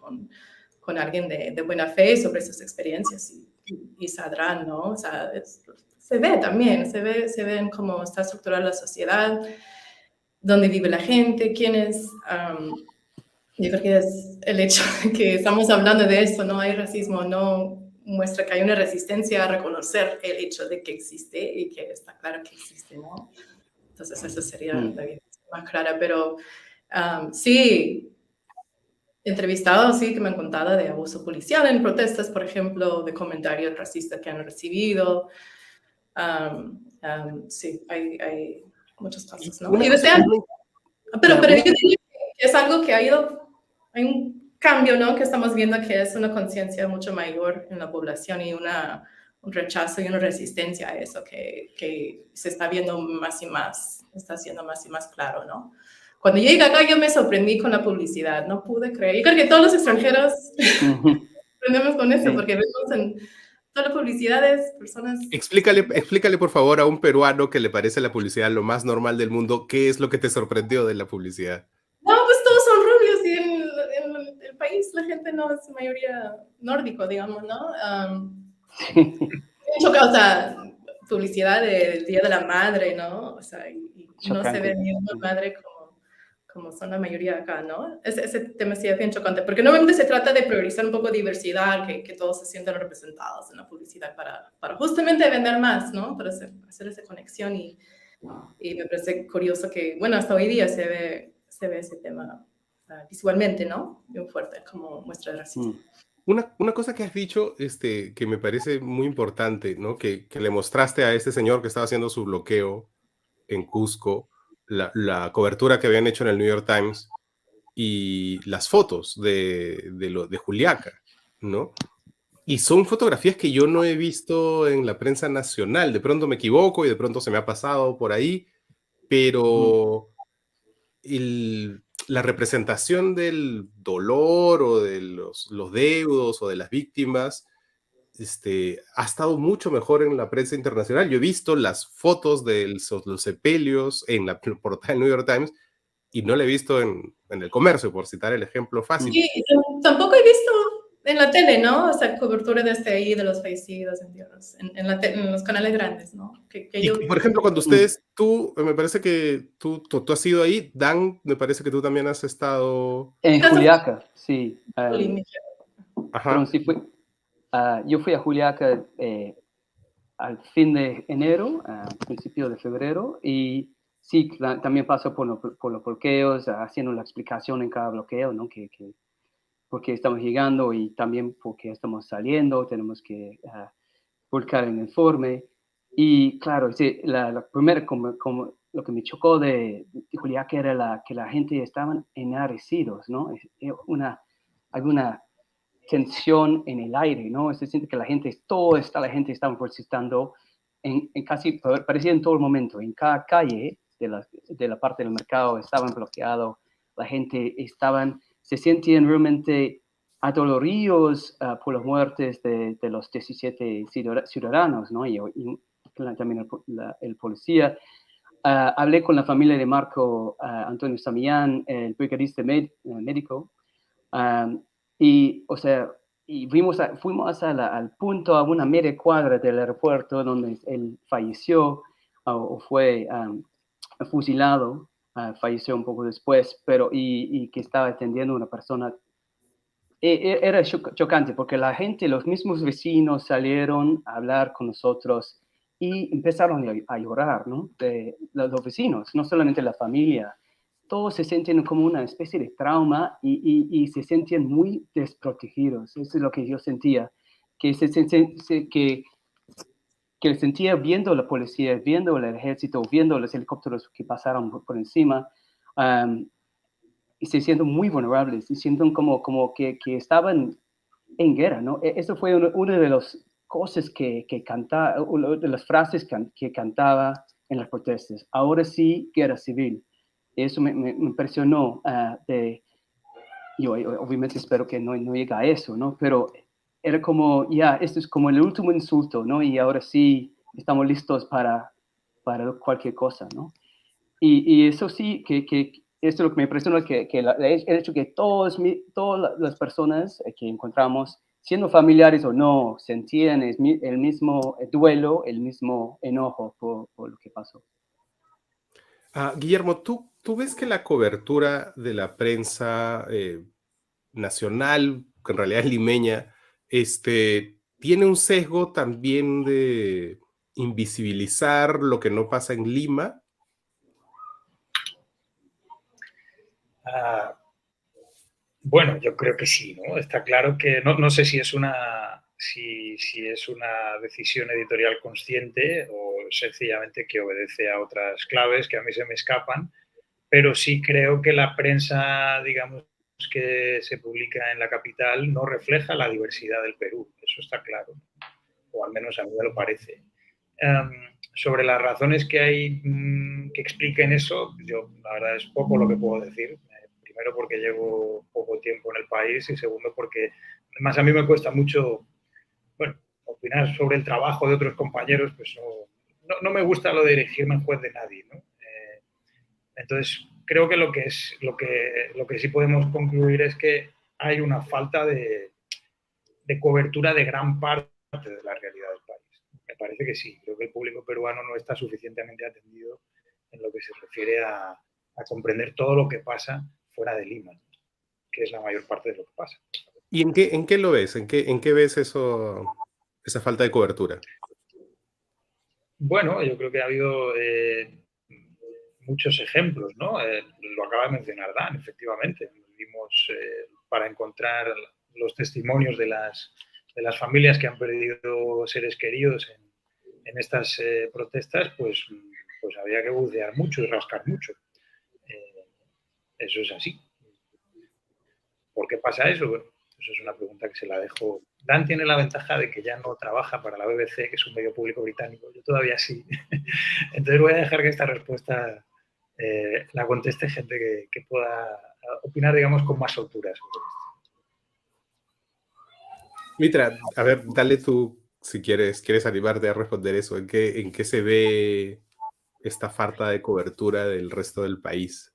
con alguien de buena fe sobre esas experiencias y saldrán, ¿no? O sea, se ve también, se ve en cómo está estructurada la sociedad, dónde vive la gente, quiénes. Yo creo que es el hecho de que estamos hablando de esto, no hay racismo, no muestra que hay una resistencia a reconocer el hecho de que existe y que está claro que existe, ¿no? Entonces, esa sería la evidencia más clara. Pero sí, entrevistados, sí, que me han contado de abuso policial en protestas, por ejemplo, de comentarios racistas que han recibido. Sí, hay muchos casos, ¿no? Pero yo diría que es algo que hay un cambio, ¿no? Que estamos viendo que es una conciencia mucho mayor en la población y un rechazo y una resistencia a eso que se está viendo más y más, está siendo más y más claro, ¿no? Cuando llegué acá yo me sorprendí con la publicidad, no pude creer. Yo creo que todos los extranjeros aprendemos con eso, porque vemos en todas las publicidades personas... Explícale por favor a un peruano que le parece la publicidad lo más normal del mundo, ¿qué es lo que te sorprendió de la publicidad? No, pues todos son rubios y en el país la gente no es mayoría nórdico, digamos, ¿no? chocado, o sea, publicidad del Día de la Madre, ¿no? O sea, y no se ve ni una madre como son la mayoría acá, ¿no? Ese tema sí es bien chocante, porque normalmente se trata de priorizar un poco diversidad, que todos se sientan representados en la publicidad para justamente vender más, ¿no? Para hacer esa conexión y me parece curioso que, bueno, hasta hoy día se ve ese tema visualmente, ¿no? Bien fuerte, como muestra de racismo. Una cosa que has dicho que me parece muy importante, ¿no? Que le mostraste a este señor que estaba haciendo su bloqueo en Cusco, la cobertura que habían hecho en el New York Times y las fotos de Juliaca, ¿no? Y son fotografías que yo no he visto en la prensa nacional. De pronto me equivoco y de pronto se me ha pasado por ahí, pero la representación del dolor o de los deudos o de las víctimas ha estado mucho mejor en la prensa internacional. Yo he visto las fotos de los sepelios en la portada del New York Times y no la he visto en el Comercio, por citar el ejemplo fácil. Sí, tampoco he visto en la tele, ¿no? O sea, cobertura desde ahí de los fallecidos, en los canales grandes, ¿no? Y, por ejemplo, cuando me parece que tú has ido ahí, Dan, me parece que tú también has estado... En Juliaca, sí. Ajá. Perdón, sí yo fui a Juliaca al fin de enero, principio de febrero, y sí, también paso por los bloqueos, haciendo la explicación en cada bloqueo, ¿no? Por qué estamos llegando y también por qué estamos saliendo, tenemos que publicar el informe. Y claro, sí, la primera, como lo que me chocó de Juliaca era que la gente estaban enardecidos, ¿no? Hay una tensión en el aire, ¿no? Se siente que la gente estaba protestando en casi, parecía en todo el momento, en cada calle de la parte del mercado estaban bloqueados, la gente se sentían realmente adoloridos por las muertes de los 17 ciudadanos, ¿no? Y también el policía. Hablé con la familia de Marco Antonio Samián, el brigadista médico, y, o sea, y fuimos al punto, a una media cuadra del aeropuerto donde él falleció o fue fusilado, falleció un poco después, pero y que estaba atendiendo a una persona. Era chocante porque la gente, los mismos vecinos salieron a hablar con nosotros y empezaron a llorar, ¿no? Los vecinos, no solamente la familia. Todos se sienten como una especie de trauma y se sienten muy desprotegidos. Eso es lo que yo sentía, que que sentía viendo la policía, viendo el ejército, viendo los helicópteros que pasaron por encima, y se sienten muy vulnerables, y sienten como que estaban en guerra, ¿no? Eso fue una de las cosas que cantaba, una de las frases que cantaba en las protestas. Ahora sí, guerra civil. Eso me impresionó. Yo obviamente espero que no llegue a eso, ¿no? Pero era como, esto es como el último insulto, ¿no? Y ahora sí estamos listos para cualquier cosa, ¿no? Y eso sí, que esto es lo que me impresionó, que el hecho que todas las personas que encontramos, siendo familiares o no, sentían el mismo duelo, el mismo enojo por lo que pasó. Guillermo, ¿tú ves que la cobertura de la prensa nacional, que en realidad es limeña, tiene un sesgo también de invisibilizar lo que no pasa en Lima? Bueno, yo creo que sí, ¿no? Está claro que no sé si es si es una decisión editorial consciente o sencillamente que obedece a otras claves que a mí se me escapan, pero sí creo que la prensa, digamos, que se publica en la capital no refleja la diversidad del Perú, eso está claro, o al menos a mí me lo parece. Sobre las razones que hay que expliquen eso, yo la verdad es poco lo que puedo decir. Primero porque llevo poco tiempo en el país y segundo porque además a mí me cuesta mucho, bueno, opinar sobre el trabajo de otros compañeros, pues no me gusta lo de dirigirme en juez de nadie, ¿no? Entonces creo que lo que sí podemos concluir es que hay una falta de cobertura de gran parte de la realidad del país. parece que sí. Creo que el público peruano no está suficientemente atendido en lo que se refiere a comprender todo lo que pasa fuera de Lima, que es la mayor parte de lo que pasa. ¿Y en qué lo ves? ¿En qué ves eso, esa falta de cobertura? Bueno, yo creo que ha habido muchos ejemplos, ¿no? Lo acaba de mencionar Dan, efectivamente. Vimos para encontrar los testimonios de las familias que han perdido seres queridos en estas protestas, pues había que bucear mucho y rascar mucho. Eso es así. ¿Por qué pasa eso? Bueno, eso es una pregunta que se la dejo. Dan tiene la ventaja de que ya no trabaja para la BBC, que es un medio público británico. Yo todavía sí. Entonces voy a dejar que esta respuesta la conteste gente que pueda opinar, digamos, con más soltura sobre esto. Mitra, a ver, dale tú, si quieres animarte a responder eso. ¿En qué se ve esta falta de cobertura del resto del país?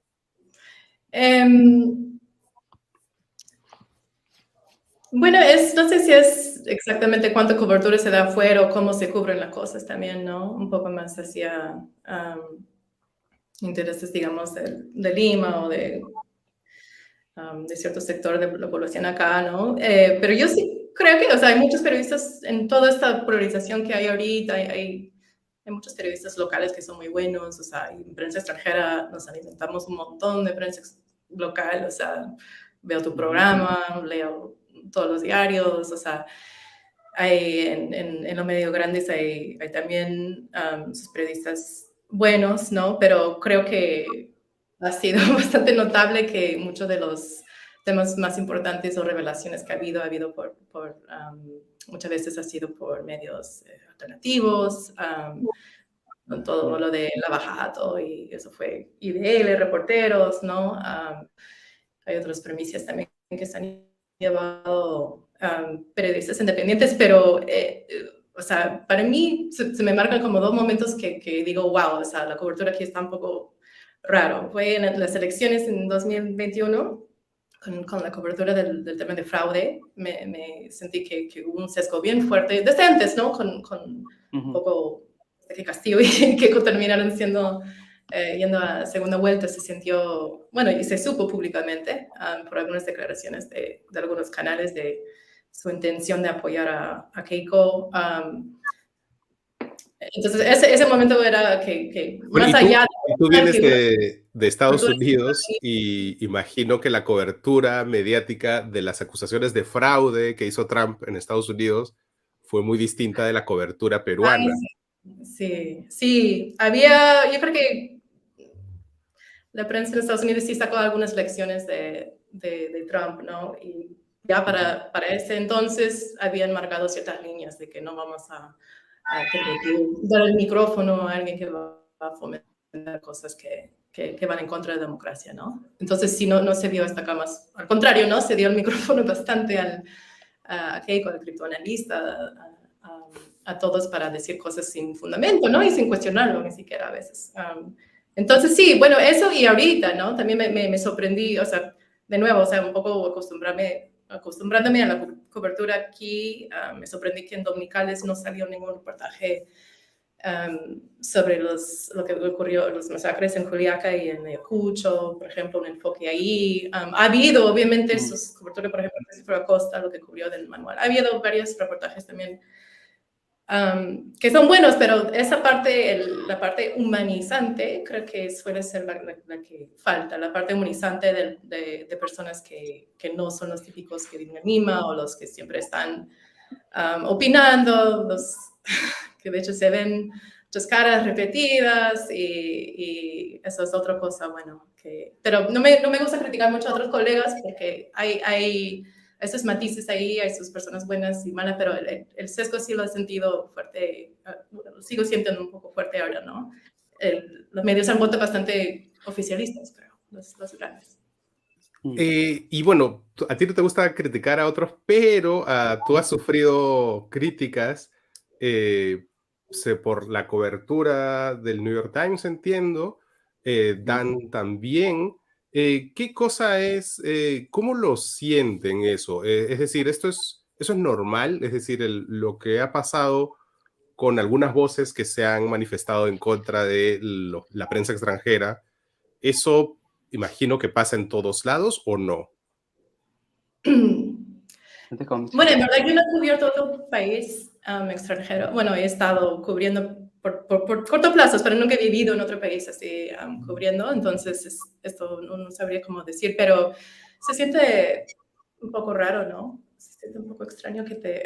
Bueno, no sé si es exactamente cuánta cobertura se da afuera o cómo se cubren las cosas también, ¿no? Un poco más hacia intereses, digamos, de Lima o de cierto sector de la población acá, ¿no? Pero yo sí creo que, o sea, hay muchos periodistas en toda esta polarización que hay ahorita, hay muchos periodistas locales que son muy buenos, o sea, en prensa extranjera nos alimentamos un montón de prensa local, o sea, veo tu programa, leo todos los diarios, o sea, hay en los medios grandes hay también sus periodistas buenos, ¿no? Pero creo que ha sido bastante notable que muchos de los temas más importantes o revelaciones que ha habido muchas veces ha sido por medios alternativos, con todo lo de Lavajato y eso fue IDL, reporteros, ¿no? Hay otras premisas también que se han llevado periodistas independientes, pero, o sea, para mí se me marcan como dos momentos que digo, wow, o sea, la cobertura aquí está un poco raro. Fue en las elecciones en 2021, con la cobertura del tema de fraude, me sentí que hubo un sesgo bien fuerte, desde antes, ¿no? Con un poco que Castillo y Keiko terminaron yendo a segunda vuelta, se sintió, bueno, y se supo públicamente por algunas declaraciones de algunos canales de su intención de apoyar a Keiko. Entonces, ese momento era que Bueno, más allá y tú vienes de Estados cultura, Unidos y imagino que la cobertura mediática de las acusaciones de fraude que hizo Trump en Estados Unidos fue muy distinta de la cobertura peruana. Sí, yo creo que la prensa en Estados Unidos sí sacó algunas lecciones de Trump, ¿no? Y ya para ese entonces habían marcado ciertas líneas de que no vamos a dar el micrófono a alguien que va a fomentar cosas que van en contra de la democracia, ¿no? Entonces sí, no se vio hasta acá más. Al contrario, ¿no? Se dio el micrófono bastante a Keiko, al criptoanalista, a todos para decir cosas sin fundamento, ¿no? Y sin cuestionarlo ni siquiera a veces. Entonces, sí, bueno, eso y ahorita, ¿no? También me sorprendí, o sea, de nuevo, o sea, un poco acostumbrándome a la cobertura aquí, me sorprendí que en Dominicales no salió ningún reportaje sobre lo que ocurrió, los masacres en Juliaca y en Ayacucho, por ejemplo, un enfoque ahí. Ha habido, obviamente, sus coberturas, por ejemplo, Francisco Acosta, lo que cubrió del manual. Ha habido varios reportajes también que son buenos, pero esa parte, la parte humanizante, creo que suele ser la que falta, la parte humanizante de personas que no son los típicos que viven en Lima o los que siempre están opinando, los que de hecho se ven muchas caras repetidas y eso es otra cosa, bueno, pero no me gusta criticar mucho a otros colegas porque hay esos matices ahí, hay sus personas buenas y malas, pero el sesgo sí lo he sentido fuerte, lo sigo sintiendo un poco fuerte ahora, ¿no? Los medios han vuelto bastante oficialistas, creo, los grandes. Y bueno, a ti no te gusta criticar a otros, pero tú has sufrido críticas por la cobertura del New York Times, entiendo, Dan también. ¿Qué cosa es, cómo lo sienten eso? Es decir, eso es normal, es decir, lo que ha pasado con algunas voces que se han manifestado en contra de la prensa extranjera. ¿Eso imagino que pasa en todos lados o no? Bueno, en verdad yo no he cubierto otro país extranjero. Bueno, he estado cubriendo por corto plazo, pero nunca he vivido en otro país así cubriendo, entonces esto no sabría cómo decir, pero se siente un poco raro, ¿no? Se siente un poco extraño que te,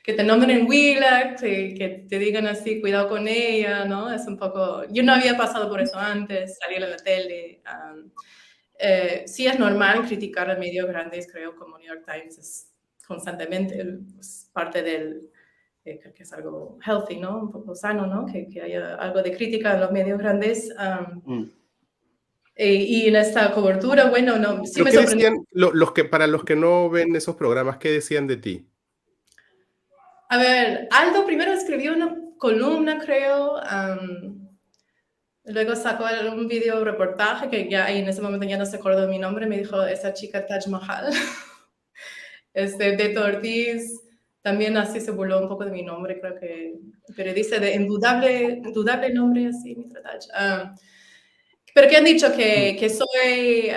que te nombren Willax, que te digan así, cuidado con ella, ¿no? Es un poco... Yo no había pasado por eso antes, salir a la tele. Sí es normal criticar a medios grandes, creo, como New York Times es constantemente pues, parte del... creo que es algo healthy, ¿no? Un poco sano, ¿no? Que haya algo de crítica en los medios grandes. Y en esta cobertura, bueno, no, sí me sorprendió. Para los que no ven esos programas, ¿qué decían de ti? A ver, Aldo primero escribió una columna, creo. Luego sacó un video reportaje que ya en ese momento ya no se acordó de mi nombre. Me dijo, esa chica Taj Mahal. Beto Ortiz también así se burló un poco de mi nombre, creo que periodista de indudable nombre así, Mitra Taj. Pero que han dicho que soy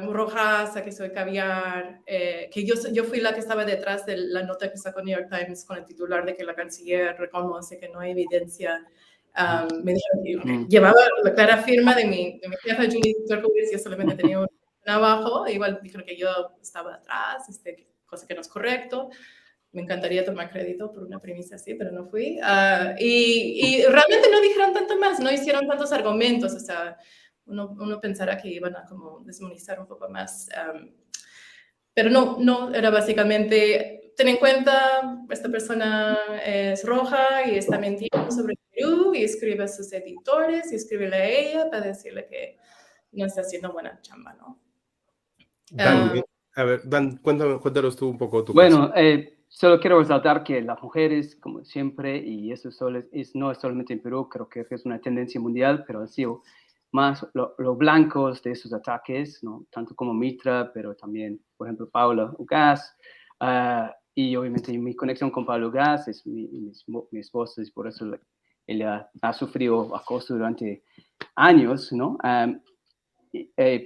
rojaza, que soy caviar, que yo fui la que estaba detrás de la nota que sacó New York Times con el titular de que la canciller reconoce que no hay evidencia. Me dijo que llevaba la clara firma de mi jefa Julie Turkowitz, yo solamente tenía un abajo, igual dijeron que yo estaba atrás, cosa que no es correcto. Me encantaría tomar crédito por una premisa así, pero no fui. Y realmente no dijeron tanto más, no hicieron tantos argumentos, o sea, uno pensará que iban a como desmonizar un poco más. Pero no, era básicamente, ten en cuenta, esta persona es roja y está mintiendo sobre Perú y escribe a sus editores y escríbele a ella para decirle que no está haciendo buena chamba, ¿no? Dan, a ver, Dan, cuéntanos tú un poco tu caso. Solo quiero resaltar que las mujeres, como siempre, y eso no es solamente en Perú, creo que es una tendencia mundial, pero ha sido más los blancos de esos ataques, ¿no? Tanto como Mitra, pero también, por ejemplo, Paula Ugaz, y obviamente mi conexión con Paula Ugaz es mi esposa, y por eso ella ha sufrido acoso durante años, ¿no?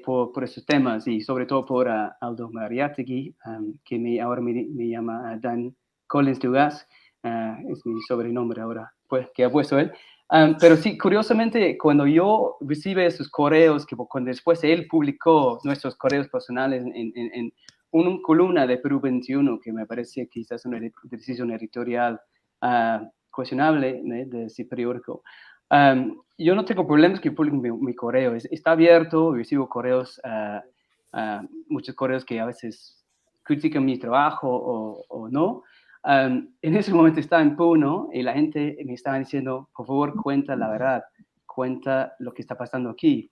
Por esos temas, y sobre todo por Aldo Mariátegui, que ahora me llama Dan Collins de Ugaz, es mi sobrenombre ahora, pues, que ha puesto él. Pero sí, curiosamente, cuando yo recibí esos correos, cuando después él publicó nuestros correos personales en una columna de Perú 21, que me parece quizás una decisión editorial cuestionable, ¿no? De ese periódico. Yo no tengo problemas que publiquen mi correo, está abierto, recibo correos, muchos correos que a veces critican mi trabajo o no. En ese momento estaba en Puno y la gente me estaba diciendo, por favor, cuenta la verdad, cuenta lo que está pasando aquí.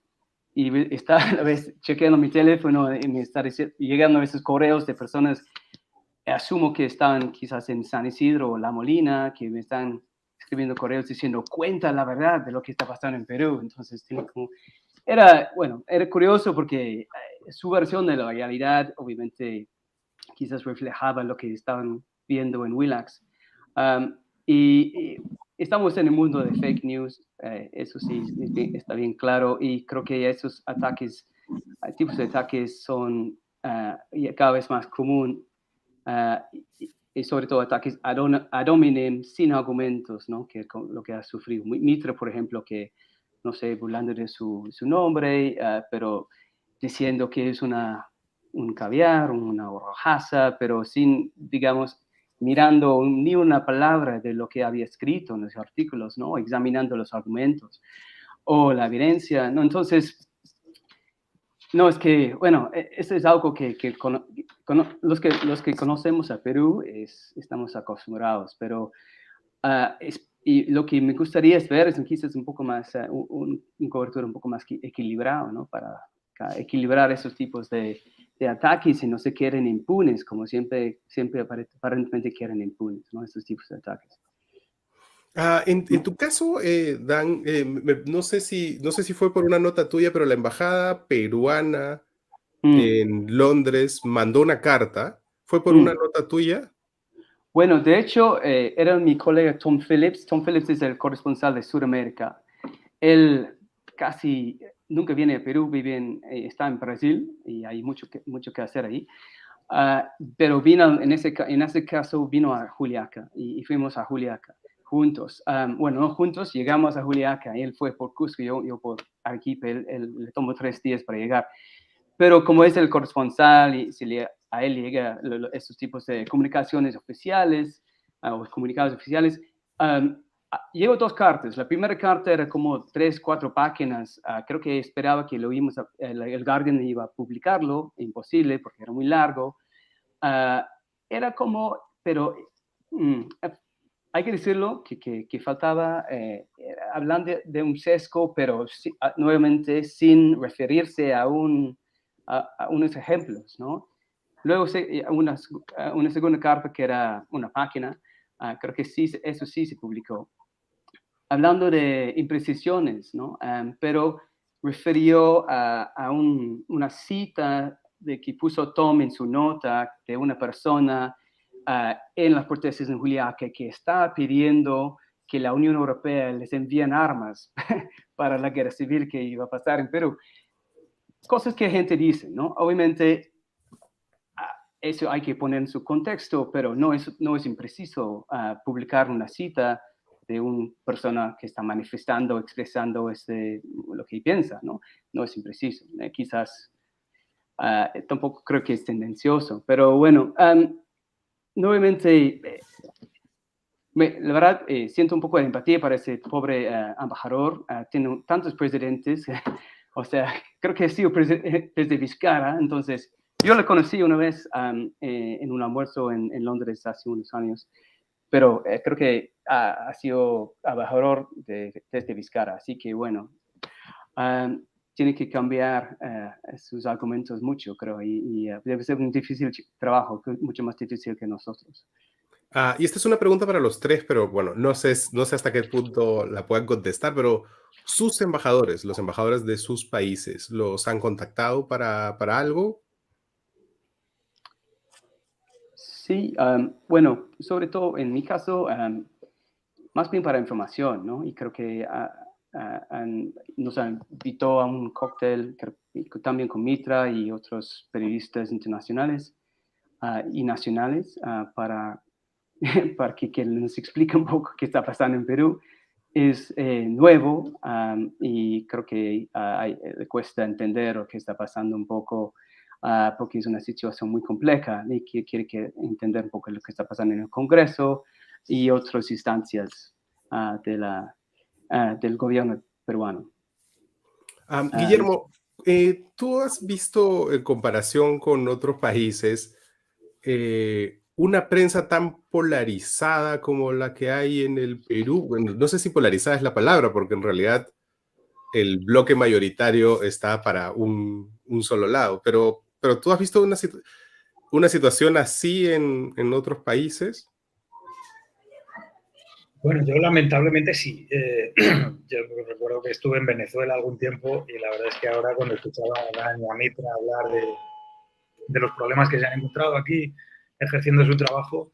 Y está a la vez chequeando mi teléfono y me está llegando a veces correos de personas, asumo que estaban quizás en San Isidro o La Molina, que me están escribiendo correos diciendo, cuenta la verdad de lo que está pasando en Perú. Entonces, era curioso porque su versión de la realidad, obviamente, quizás reflejaba lo que estaban viendo en Willax. Y estamos en el mundo de fake news, eso sí está bien claro, y creo que esos tipos de ataques son cada vez más común, y sobre todo ataques ad hominem sin argumentos, ¿no? Que lo que ha sufrido Mitra, por ejemplo, que, no sé, burlando de su nombre, pero diciendo que es un caviar, una rojaza, pero sin, digamos, mirando ni una palabra de lo que había escrito en los artículos, ¿no? Examinando los argumentos o la evidencia, ¿no? Entonces, no, es que, bueno, eso es algo que los que conocemos a Perú estamos acostumbrados, pero y lo que me gustaría es ver quizás un poco más, un cobertura un poco más equilibrado, ¿no? Para equilibrar esos tipos de ataques y no se queden impunes, como siempre aparentemente quieren impunes, ¿no? Estos tipos de ataques. En tu caso, Dan, no sé si fue por una nota tuya, pero la embajada peruana en Londres mandó una carta. ¿Fue por una nota tuya? Bueno, de hecho, era mi colega Tom Phillips. Tom Phillips es el corresponsal de Sudamérica. Él casi nunca viene a Perú, está en Brasil y hay mucho que hacer ahí. Pero vino, en ese caso, vino a Juliaca y fuimos a Juliaca juntos. Bueno, no juntos, llegamos a Juliaca. Él fue por Cusco, yo por Arequipa. Le tomó 3 días para llegar. Pero como es el corresponsal y a él llega estos tipos de comunicaciones oficiales o comunicados oficiales, llegó 2 cartas. La primera carta era como 3, 4 páginas. Creo que esperaba que el Guardian iba a publicarlo. Imposible, porque era muy largo. Era como, pero hay que decirlo, que faltaba, hablando de un sesgo, pero nuevamente sin referirse a unos ejemplos, ¿no? Luego una segunda carta que era una página, creo que sí, eso sí se publicó, hablando de imprecisiones, ¿no? Pero refirió a una cita de que puso Tom en su nota de una persona en las protestas en Juliaca que está pidiendo que la Unión Europea les envíen armas para la guerra civil que iba a pasar en Perú. Cosas que gente dice, ¿no? Obviamente, eso hay que poner en su contexto, pero no es impreciso publicar una cita de una persona que está manifestando, expresando lo que piensa, ¿no? No es impreciso. Quizás tampoco creo que es tendencioso, pero bueno, nuevamente, la verdad, siento un poco de empatía para ese pobre embajador. Tiene tantos presidentes, o sea, creo que ha sido desde Vizcarra. Entonces, yo lo conocí una vez en un almuerzo en Londres hace unos años, pero creo que ha sido embajador desde Vizcarra. Así que, bueno, tiene que cambiar sus argumentos mucho, creo, y debe ser un difícil trabajo, mucho más difícil que nosotros. Y esta es una pregunta para los 3, pero bueno, no sé hasta qué punto la puedan contestar, pero sus embajadores, los embajadores de sus países, ¿los han contactado para algo? Sí, bueno, sobre todo en mi caso, más bien para información, ¿no? Y creo que nos invitó a un cóctel también con Mitra y otros periodistas internacionales y nacionales para que nos explique un poco qué está pasando en Perú. Es nuevo y creo que le cuesta entender lo que está pasando un poco porque es una situación muy compleja y que quiere entender un poco lo que está pasando en el Congreso y otras instancias del gobierno peruano. Guillermo, ¿tú has visto en comparación con otros países una prensa tan polarizada como la que hay en el Perú? Bueno, no sé si polarizada es la palabra, porque en realidad el bloque mayoritario está para un solo lado, pero ¿tú has visto una situación así en otros países? Bueno, yo lamentablemente sí. Yo recuerdo que estuve en Venezuela algún tiempo y la verdad es que ahora cuando escuchaba a Dani y a Mitra hablar de los problemas que se han encontrado aquí ejerciendo su trabajo,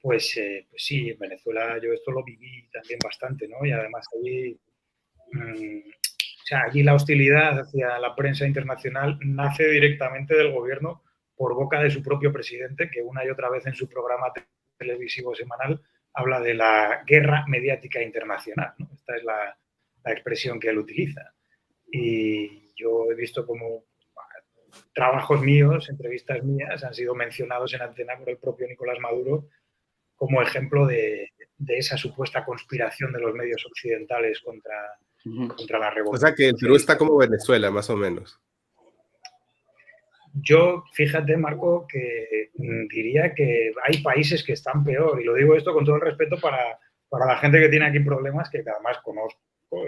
pues sí, en Venezuela yo esto lo viví también bastante, ¿no? Y además allí, o sea, allí la hostilidad hacia la prensa internacional nace directamente del gobierno por boca de su propio presidente, que una y otra vez en su programa televisivo semanal habla de la guerra mediática internacional, ¿no? Esta es la expresión que él utiliza. Y yo he visto como trabajos míos, entrevistas mías, han sido mencionados en antena por el propio Nicolás Maduro como ejemplo de esa supuesta conspiración de los medios occidentales contra la revolución. O sea que el Perú está como Venezuela, más o menos. Yo, fíjate, Marco, que diría que hay países que están peor, y lo digo esto con todo el respeto para la gente que tiene aquí problemas, que además conozco,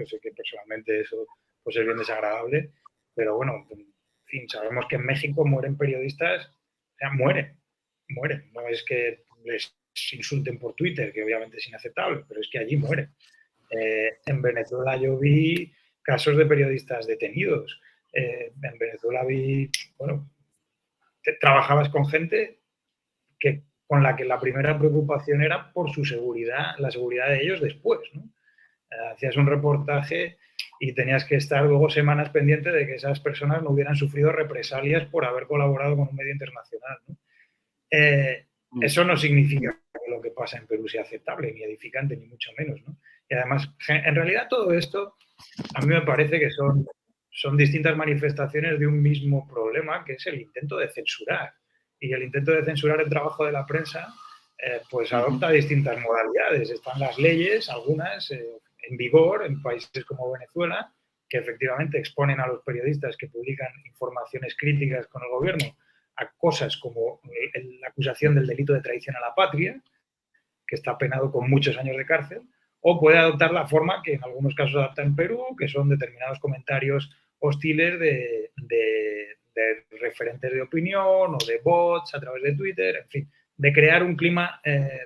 sé que personalmente eso pues es bien desagradable, pero bueno, en fin, sabemos que en México mueren periodistas, o sea, mueren, no es que les insulten por Twitter, que obviamente es inaceptable, pero es que allí mueren. En Venezuela yo vi casos de periodistas detenidos. En Venezuela vi, bueno, trabajabas con gente que con la que la primera preocupación era por su seguridad, la seguridad de ellos después, ¿no? Hacías un reportaje y tenías que estar luego semanas pendiente de que esas personas no hubieran sufrido represalias por haber colaborado con un medio internacional, ¿no? Eso no significa que lo que pasa en Perú sea aceptable, ni edificante, ni mucho menos, ¿no? Y además, en realidad todo esto a mí me parece que son distintas manifestaciones de un mismo problema, que es el intento de censurar. Y el intento de censurar el trabajo de la prensa pues adopta distintas modalidades. Están las leyes, algunas en vigor en países como Venezuela, que efectivamente exponen a los periodistas que publican informaciones críticas con el gobierno a cosas como la acusación del delito de traición a la patria, que está penado con muchos años de cárcel, o puede adoptar la forma que en algunos casos adopta en Perú, que son determinados comentarios hostiles de referentes de opinión o de bots a través de Twitter, en fin, de crear un clima,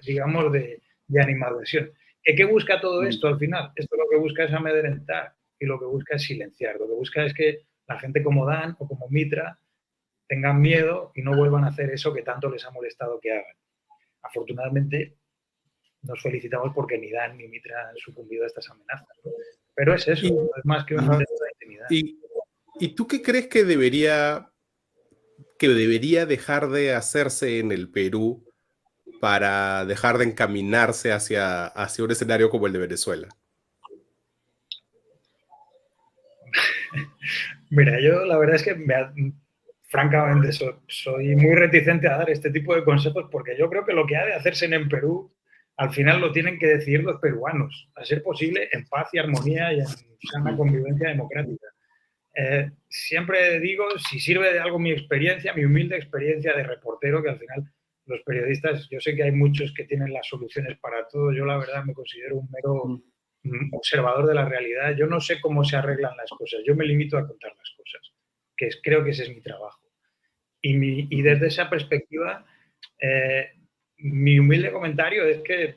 digamos, de animadversión. ¿Qué busca todo esto al final? Esto lo que busca es amedrentar y lo que busca es silenciar. Lo que busca es que la gente como Dan o como Mitra tengan miedo y no vuelvan a hacer eso que tanto les ha molestado que hagan. Afortunadamente, nos felicitamos porque ni Dan ni Mitra han sucumbido a estas amenazas, ¿no? Pero es eso, no es más que un intento de intimidad. ¿Y tú qué crees que debería dejar de hacerse en el Perú para dejar de encaminarse hacia un escenario como el de Venezuela? Mira, yo la verdad es que francamente soy muy reticente a dar este tipo de consejos porque yo creo que lo que ha de hacerse en el Perú al final lo tienen que decidir los peruanos, a ser posible en paz y armonía y en sana convivencia democrática. Siempre digo, si sirve de algo mi experiencia, mi humilde experiencia de reportero, que al final los periodistas, yo sé que hay muchos que tienen las soluciones para todo, yo la verdad me considero un mero observador de la realidad, yo no sé cómo se arreglan las cosas, yo me limito a contar las cosas, creo que ese es mi trabajo. Y desde esa perspectiva, mi humilde comentario es que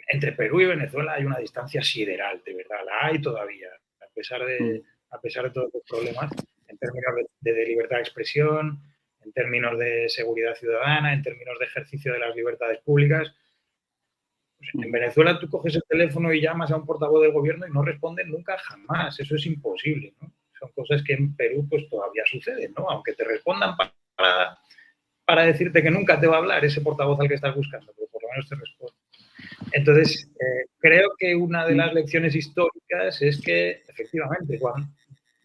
entre Perú y Venezuela hay una distancia sideral, de verdad, la hay todavía, a pesar de todos los problemas, en términos de libertad de expresión, en términos de seguridad ciudadana, en términos de ejercicio de las libertades públicas. Pues en Venezuela tú coges el teléfono y llamas a un portavoz del gobierno y no responden nunca jamás, eso es imposible, ¿no? Son cosas que en Perú pues todavía suceden, ¿no? Aunque te respondan para decirte que nunca te va a hablar ese portavoz al que estás buscando, pero por lo menos te responde. Entonces, creo que una de las lecciones históricas es que, efectivamente, cuando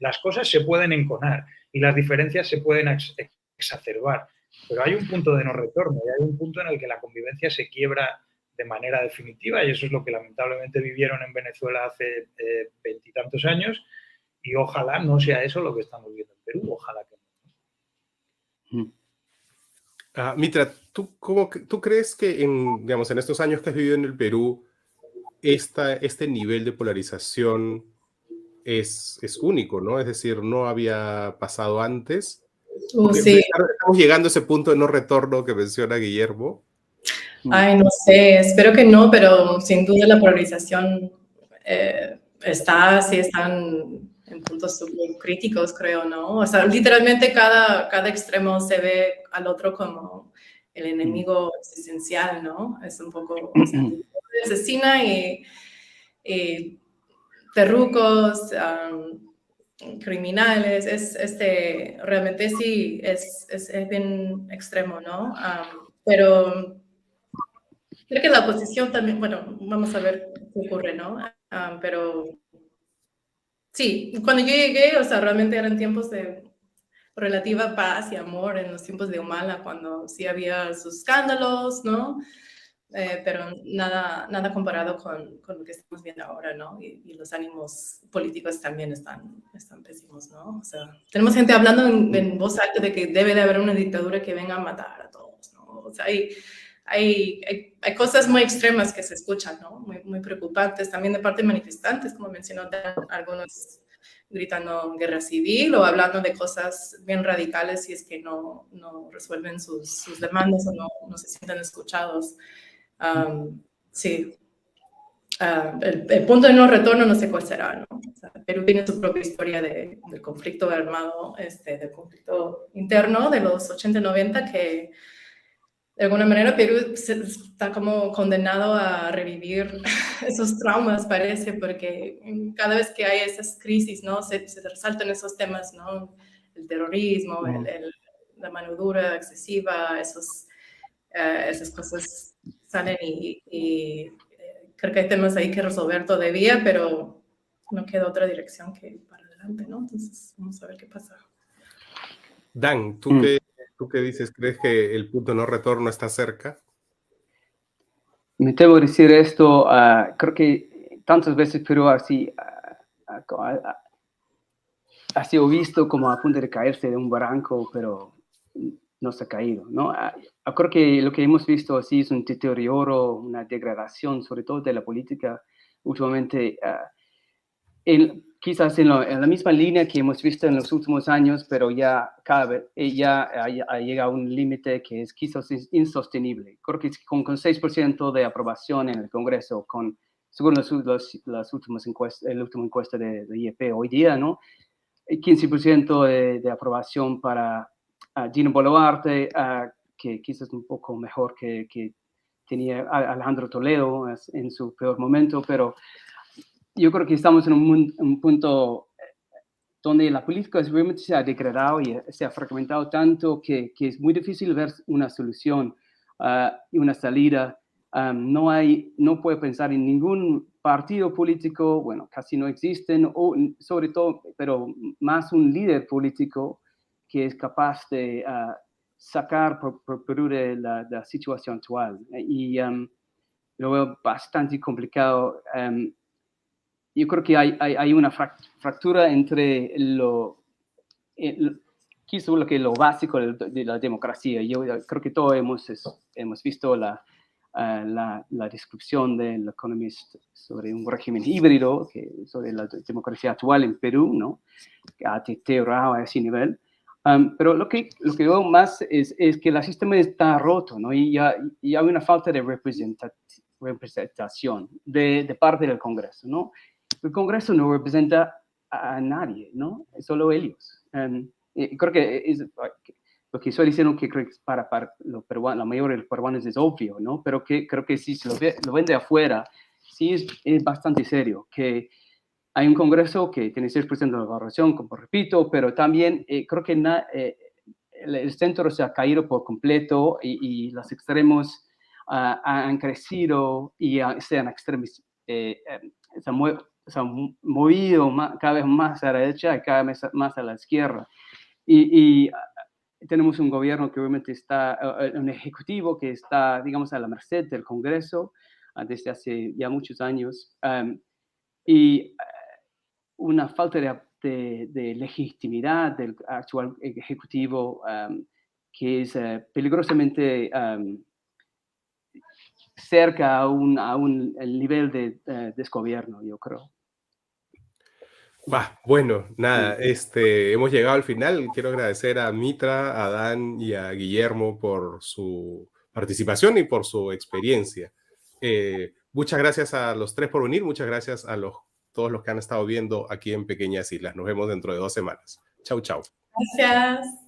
las cosas se pueden enconar y las diferencias se pueden exacerbar, pero hay un punto de no retorno y hay un punto en el que la convivencia se quiebra de manera definitiva y eso es lo que lamentablemente vivieron en Venezuela hace 20 y tantos años y ojalá no sea eso lo que estamos viendo en Perú, ojalá que no. Mitra, ¿tú crees que en estos años que has vivido en el Perú, este nivel de polarización es único, ¿no? Es decir, no había pasado antes. Sí. Estamos llegando a ese punto de no retorno que menciona Guillermo. Ay, no sé, espero que no, pero sin duda la polarización están en puntos súper críticos, creo, ¿no? O sea, literalmente cada extremo se ve al otro como el enemigo existencial, ¿no? Es un poco, o sea, asesina y terrucos, criminales, realmente sí, es bien extremo, ¿no? Pero creo que la oposición también, bueno, vamos a ver qué ocurre, ¿no? Pero sí, cuando yo llegué, o sea, realmente eran tiempos de relativa paz y amor en los tiempos de Humala, cuando sí había sus escándalos, ¿no? Pero nada comparado con lo que estamos viendo ahora, ¿no? Y los ánimos políticos también están pésimos, ¿no? O sea, tenemos gente hablando en voz alta de que debe de haber una dictadura que venga a matar a todos, ¿no? O sea, hay cosas muy extremas que se escuchan, ¿no? Muy preocupantes, también de parte de manifestantes, como mencionó Dan, algunos gritando guerra civil o hablando de cosas bien radicales si es que no resuelven sus demandas o no se sienten escuchados. Sí. El punto de no retorno no sé cuál será, ¿no? O sea, Perú tiene su propia historia del conflicto armado, del conflicto interno de los 80 y 90 que de alguna manera Perú está como condenado a revivir esos traumas, parece, porque cada vez que hay esas crisis, ¿no? Se resaltan esos temas, ¿no? El terrorismo, la mano dura excesiva, esas cosas salen y creo que hay temas ahí que resolver todavía, pero no queda otra dirección que para adelante, ¿no? Entonces, vamos a ver qué pasa. Dan, ¿tú qué dices? ¿Crees que el punto de no retorno está cerca? Me temo a decir esto, creo que tantas veces Perú ha sido visto como a punto de caerse de un barranco, pero no se ha caído, ¿no? Creo que lo que hemos visto así es un deterioro, una degradación, sobre todo de la política últimamente, quizás en la misma línea que hemos visto en los últimos años, pero ya cada vez ha llegado a un límite que es quizás insostenible. Creo que con 6% de aprobación en el Congreso, según las últimas encuestas, la última encuesta de IEP hoy día, ¿no? 15% de aprobación para Dina Boluarte, que quizás un poco mejor que tenía Alejandro Toledo en su peor momento, pero yo creo que estamos en un punto donde la política realmente se ha degradado y se ha fragmentado tanto que es muy difícil ver una solución y una salida. No puede pensar en ningún partido político, bueno, casi no existen, o sobre todo, pero más un líder político que es capaz de sacar por Perú de la situación actual. Y lo veo bastante complicado. Yo creo que hay una fractura entre quizás lo básico de la democracia. Yo creo que todos hemos visto la descripción del Economist sobre un régimen híbrido, sobre la democracia actual en Perú, ¿no? Que ha deteriorado a ese nivel. Pero lo que veo más es que el sistema está roto, ¿no? Y hay una falta de representación de parte del Congreso, ¿no? El Congreso no representa a nadie, ¿no? Es solo ellos. Creo que lo que estoy diciendo que creo que para la mayoría de los peruanos es obvio, ¿no? Pero creo que si se lo ven de afuera, sí es bastante serio, que hay un Congreso que tiene 6% de la población, como repito, pero también creo que el centro se ha caído por completo y los extremos han crecido y se han movido cada vez más a la derecha y cada vez más a la izquierda. Y tenemos un gobierno que obviamente un ejecutivo que está, digamos, a la merced del Congreso desde hace ya muchos años. Y una falta de legitimidad del actual ejecutivo que es peligrosamente cerca a un nivel de desgobierno, yo creo. Bueno, nada, hemos llegado al final. Quiero agradecer a Mitra, a Dan y a Guillermo por su participación y por su experiencia. Muchas gracias a los tres por venir. Muchas gracias a todos los que han estado viendo aquí en Pequeñas Islas. Nos vemos dentro de 2 semanas. Chau, chau. Gracias.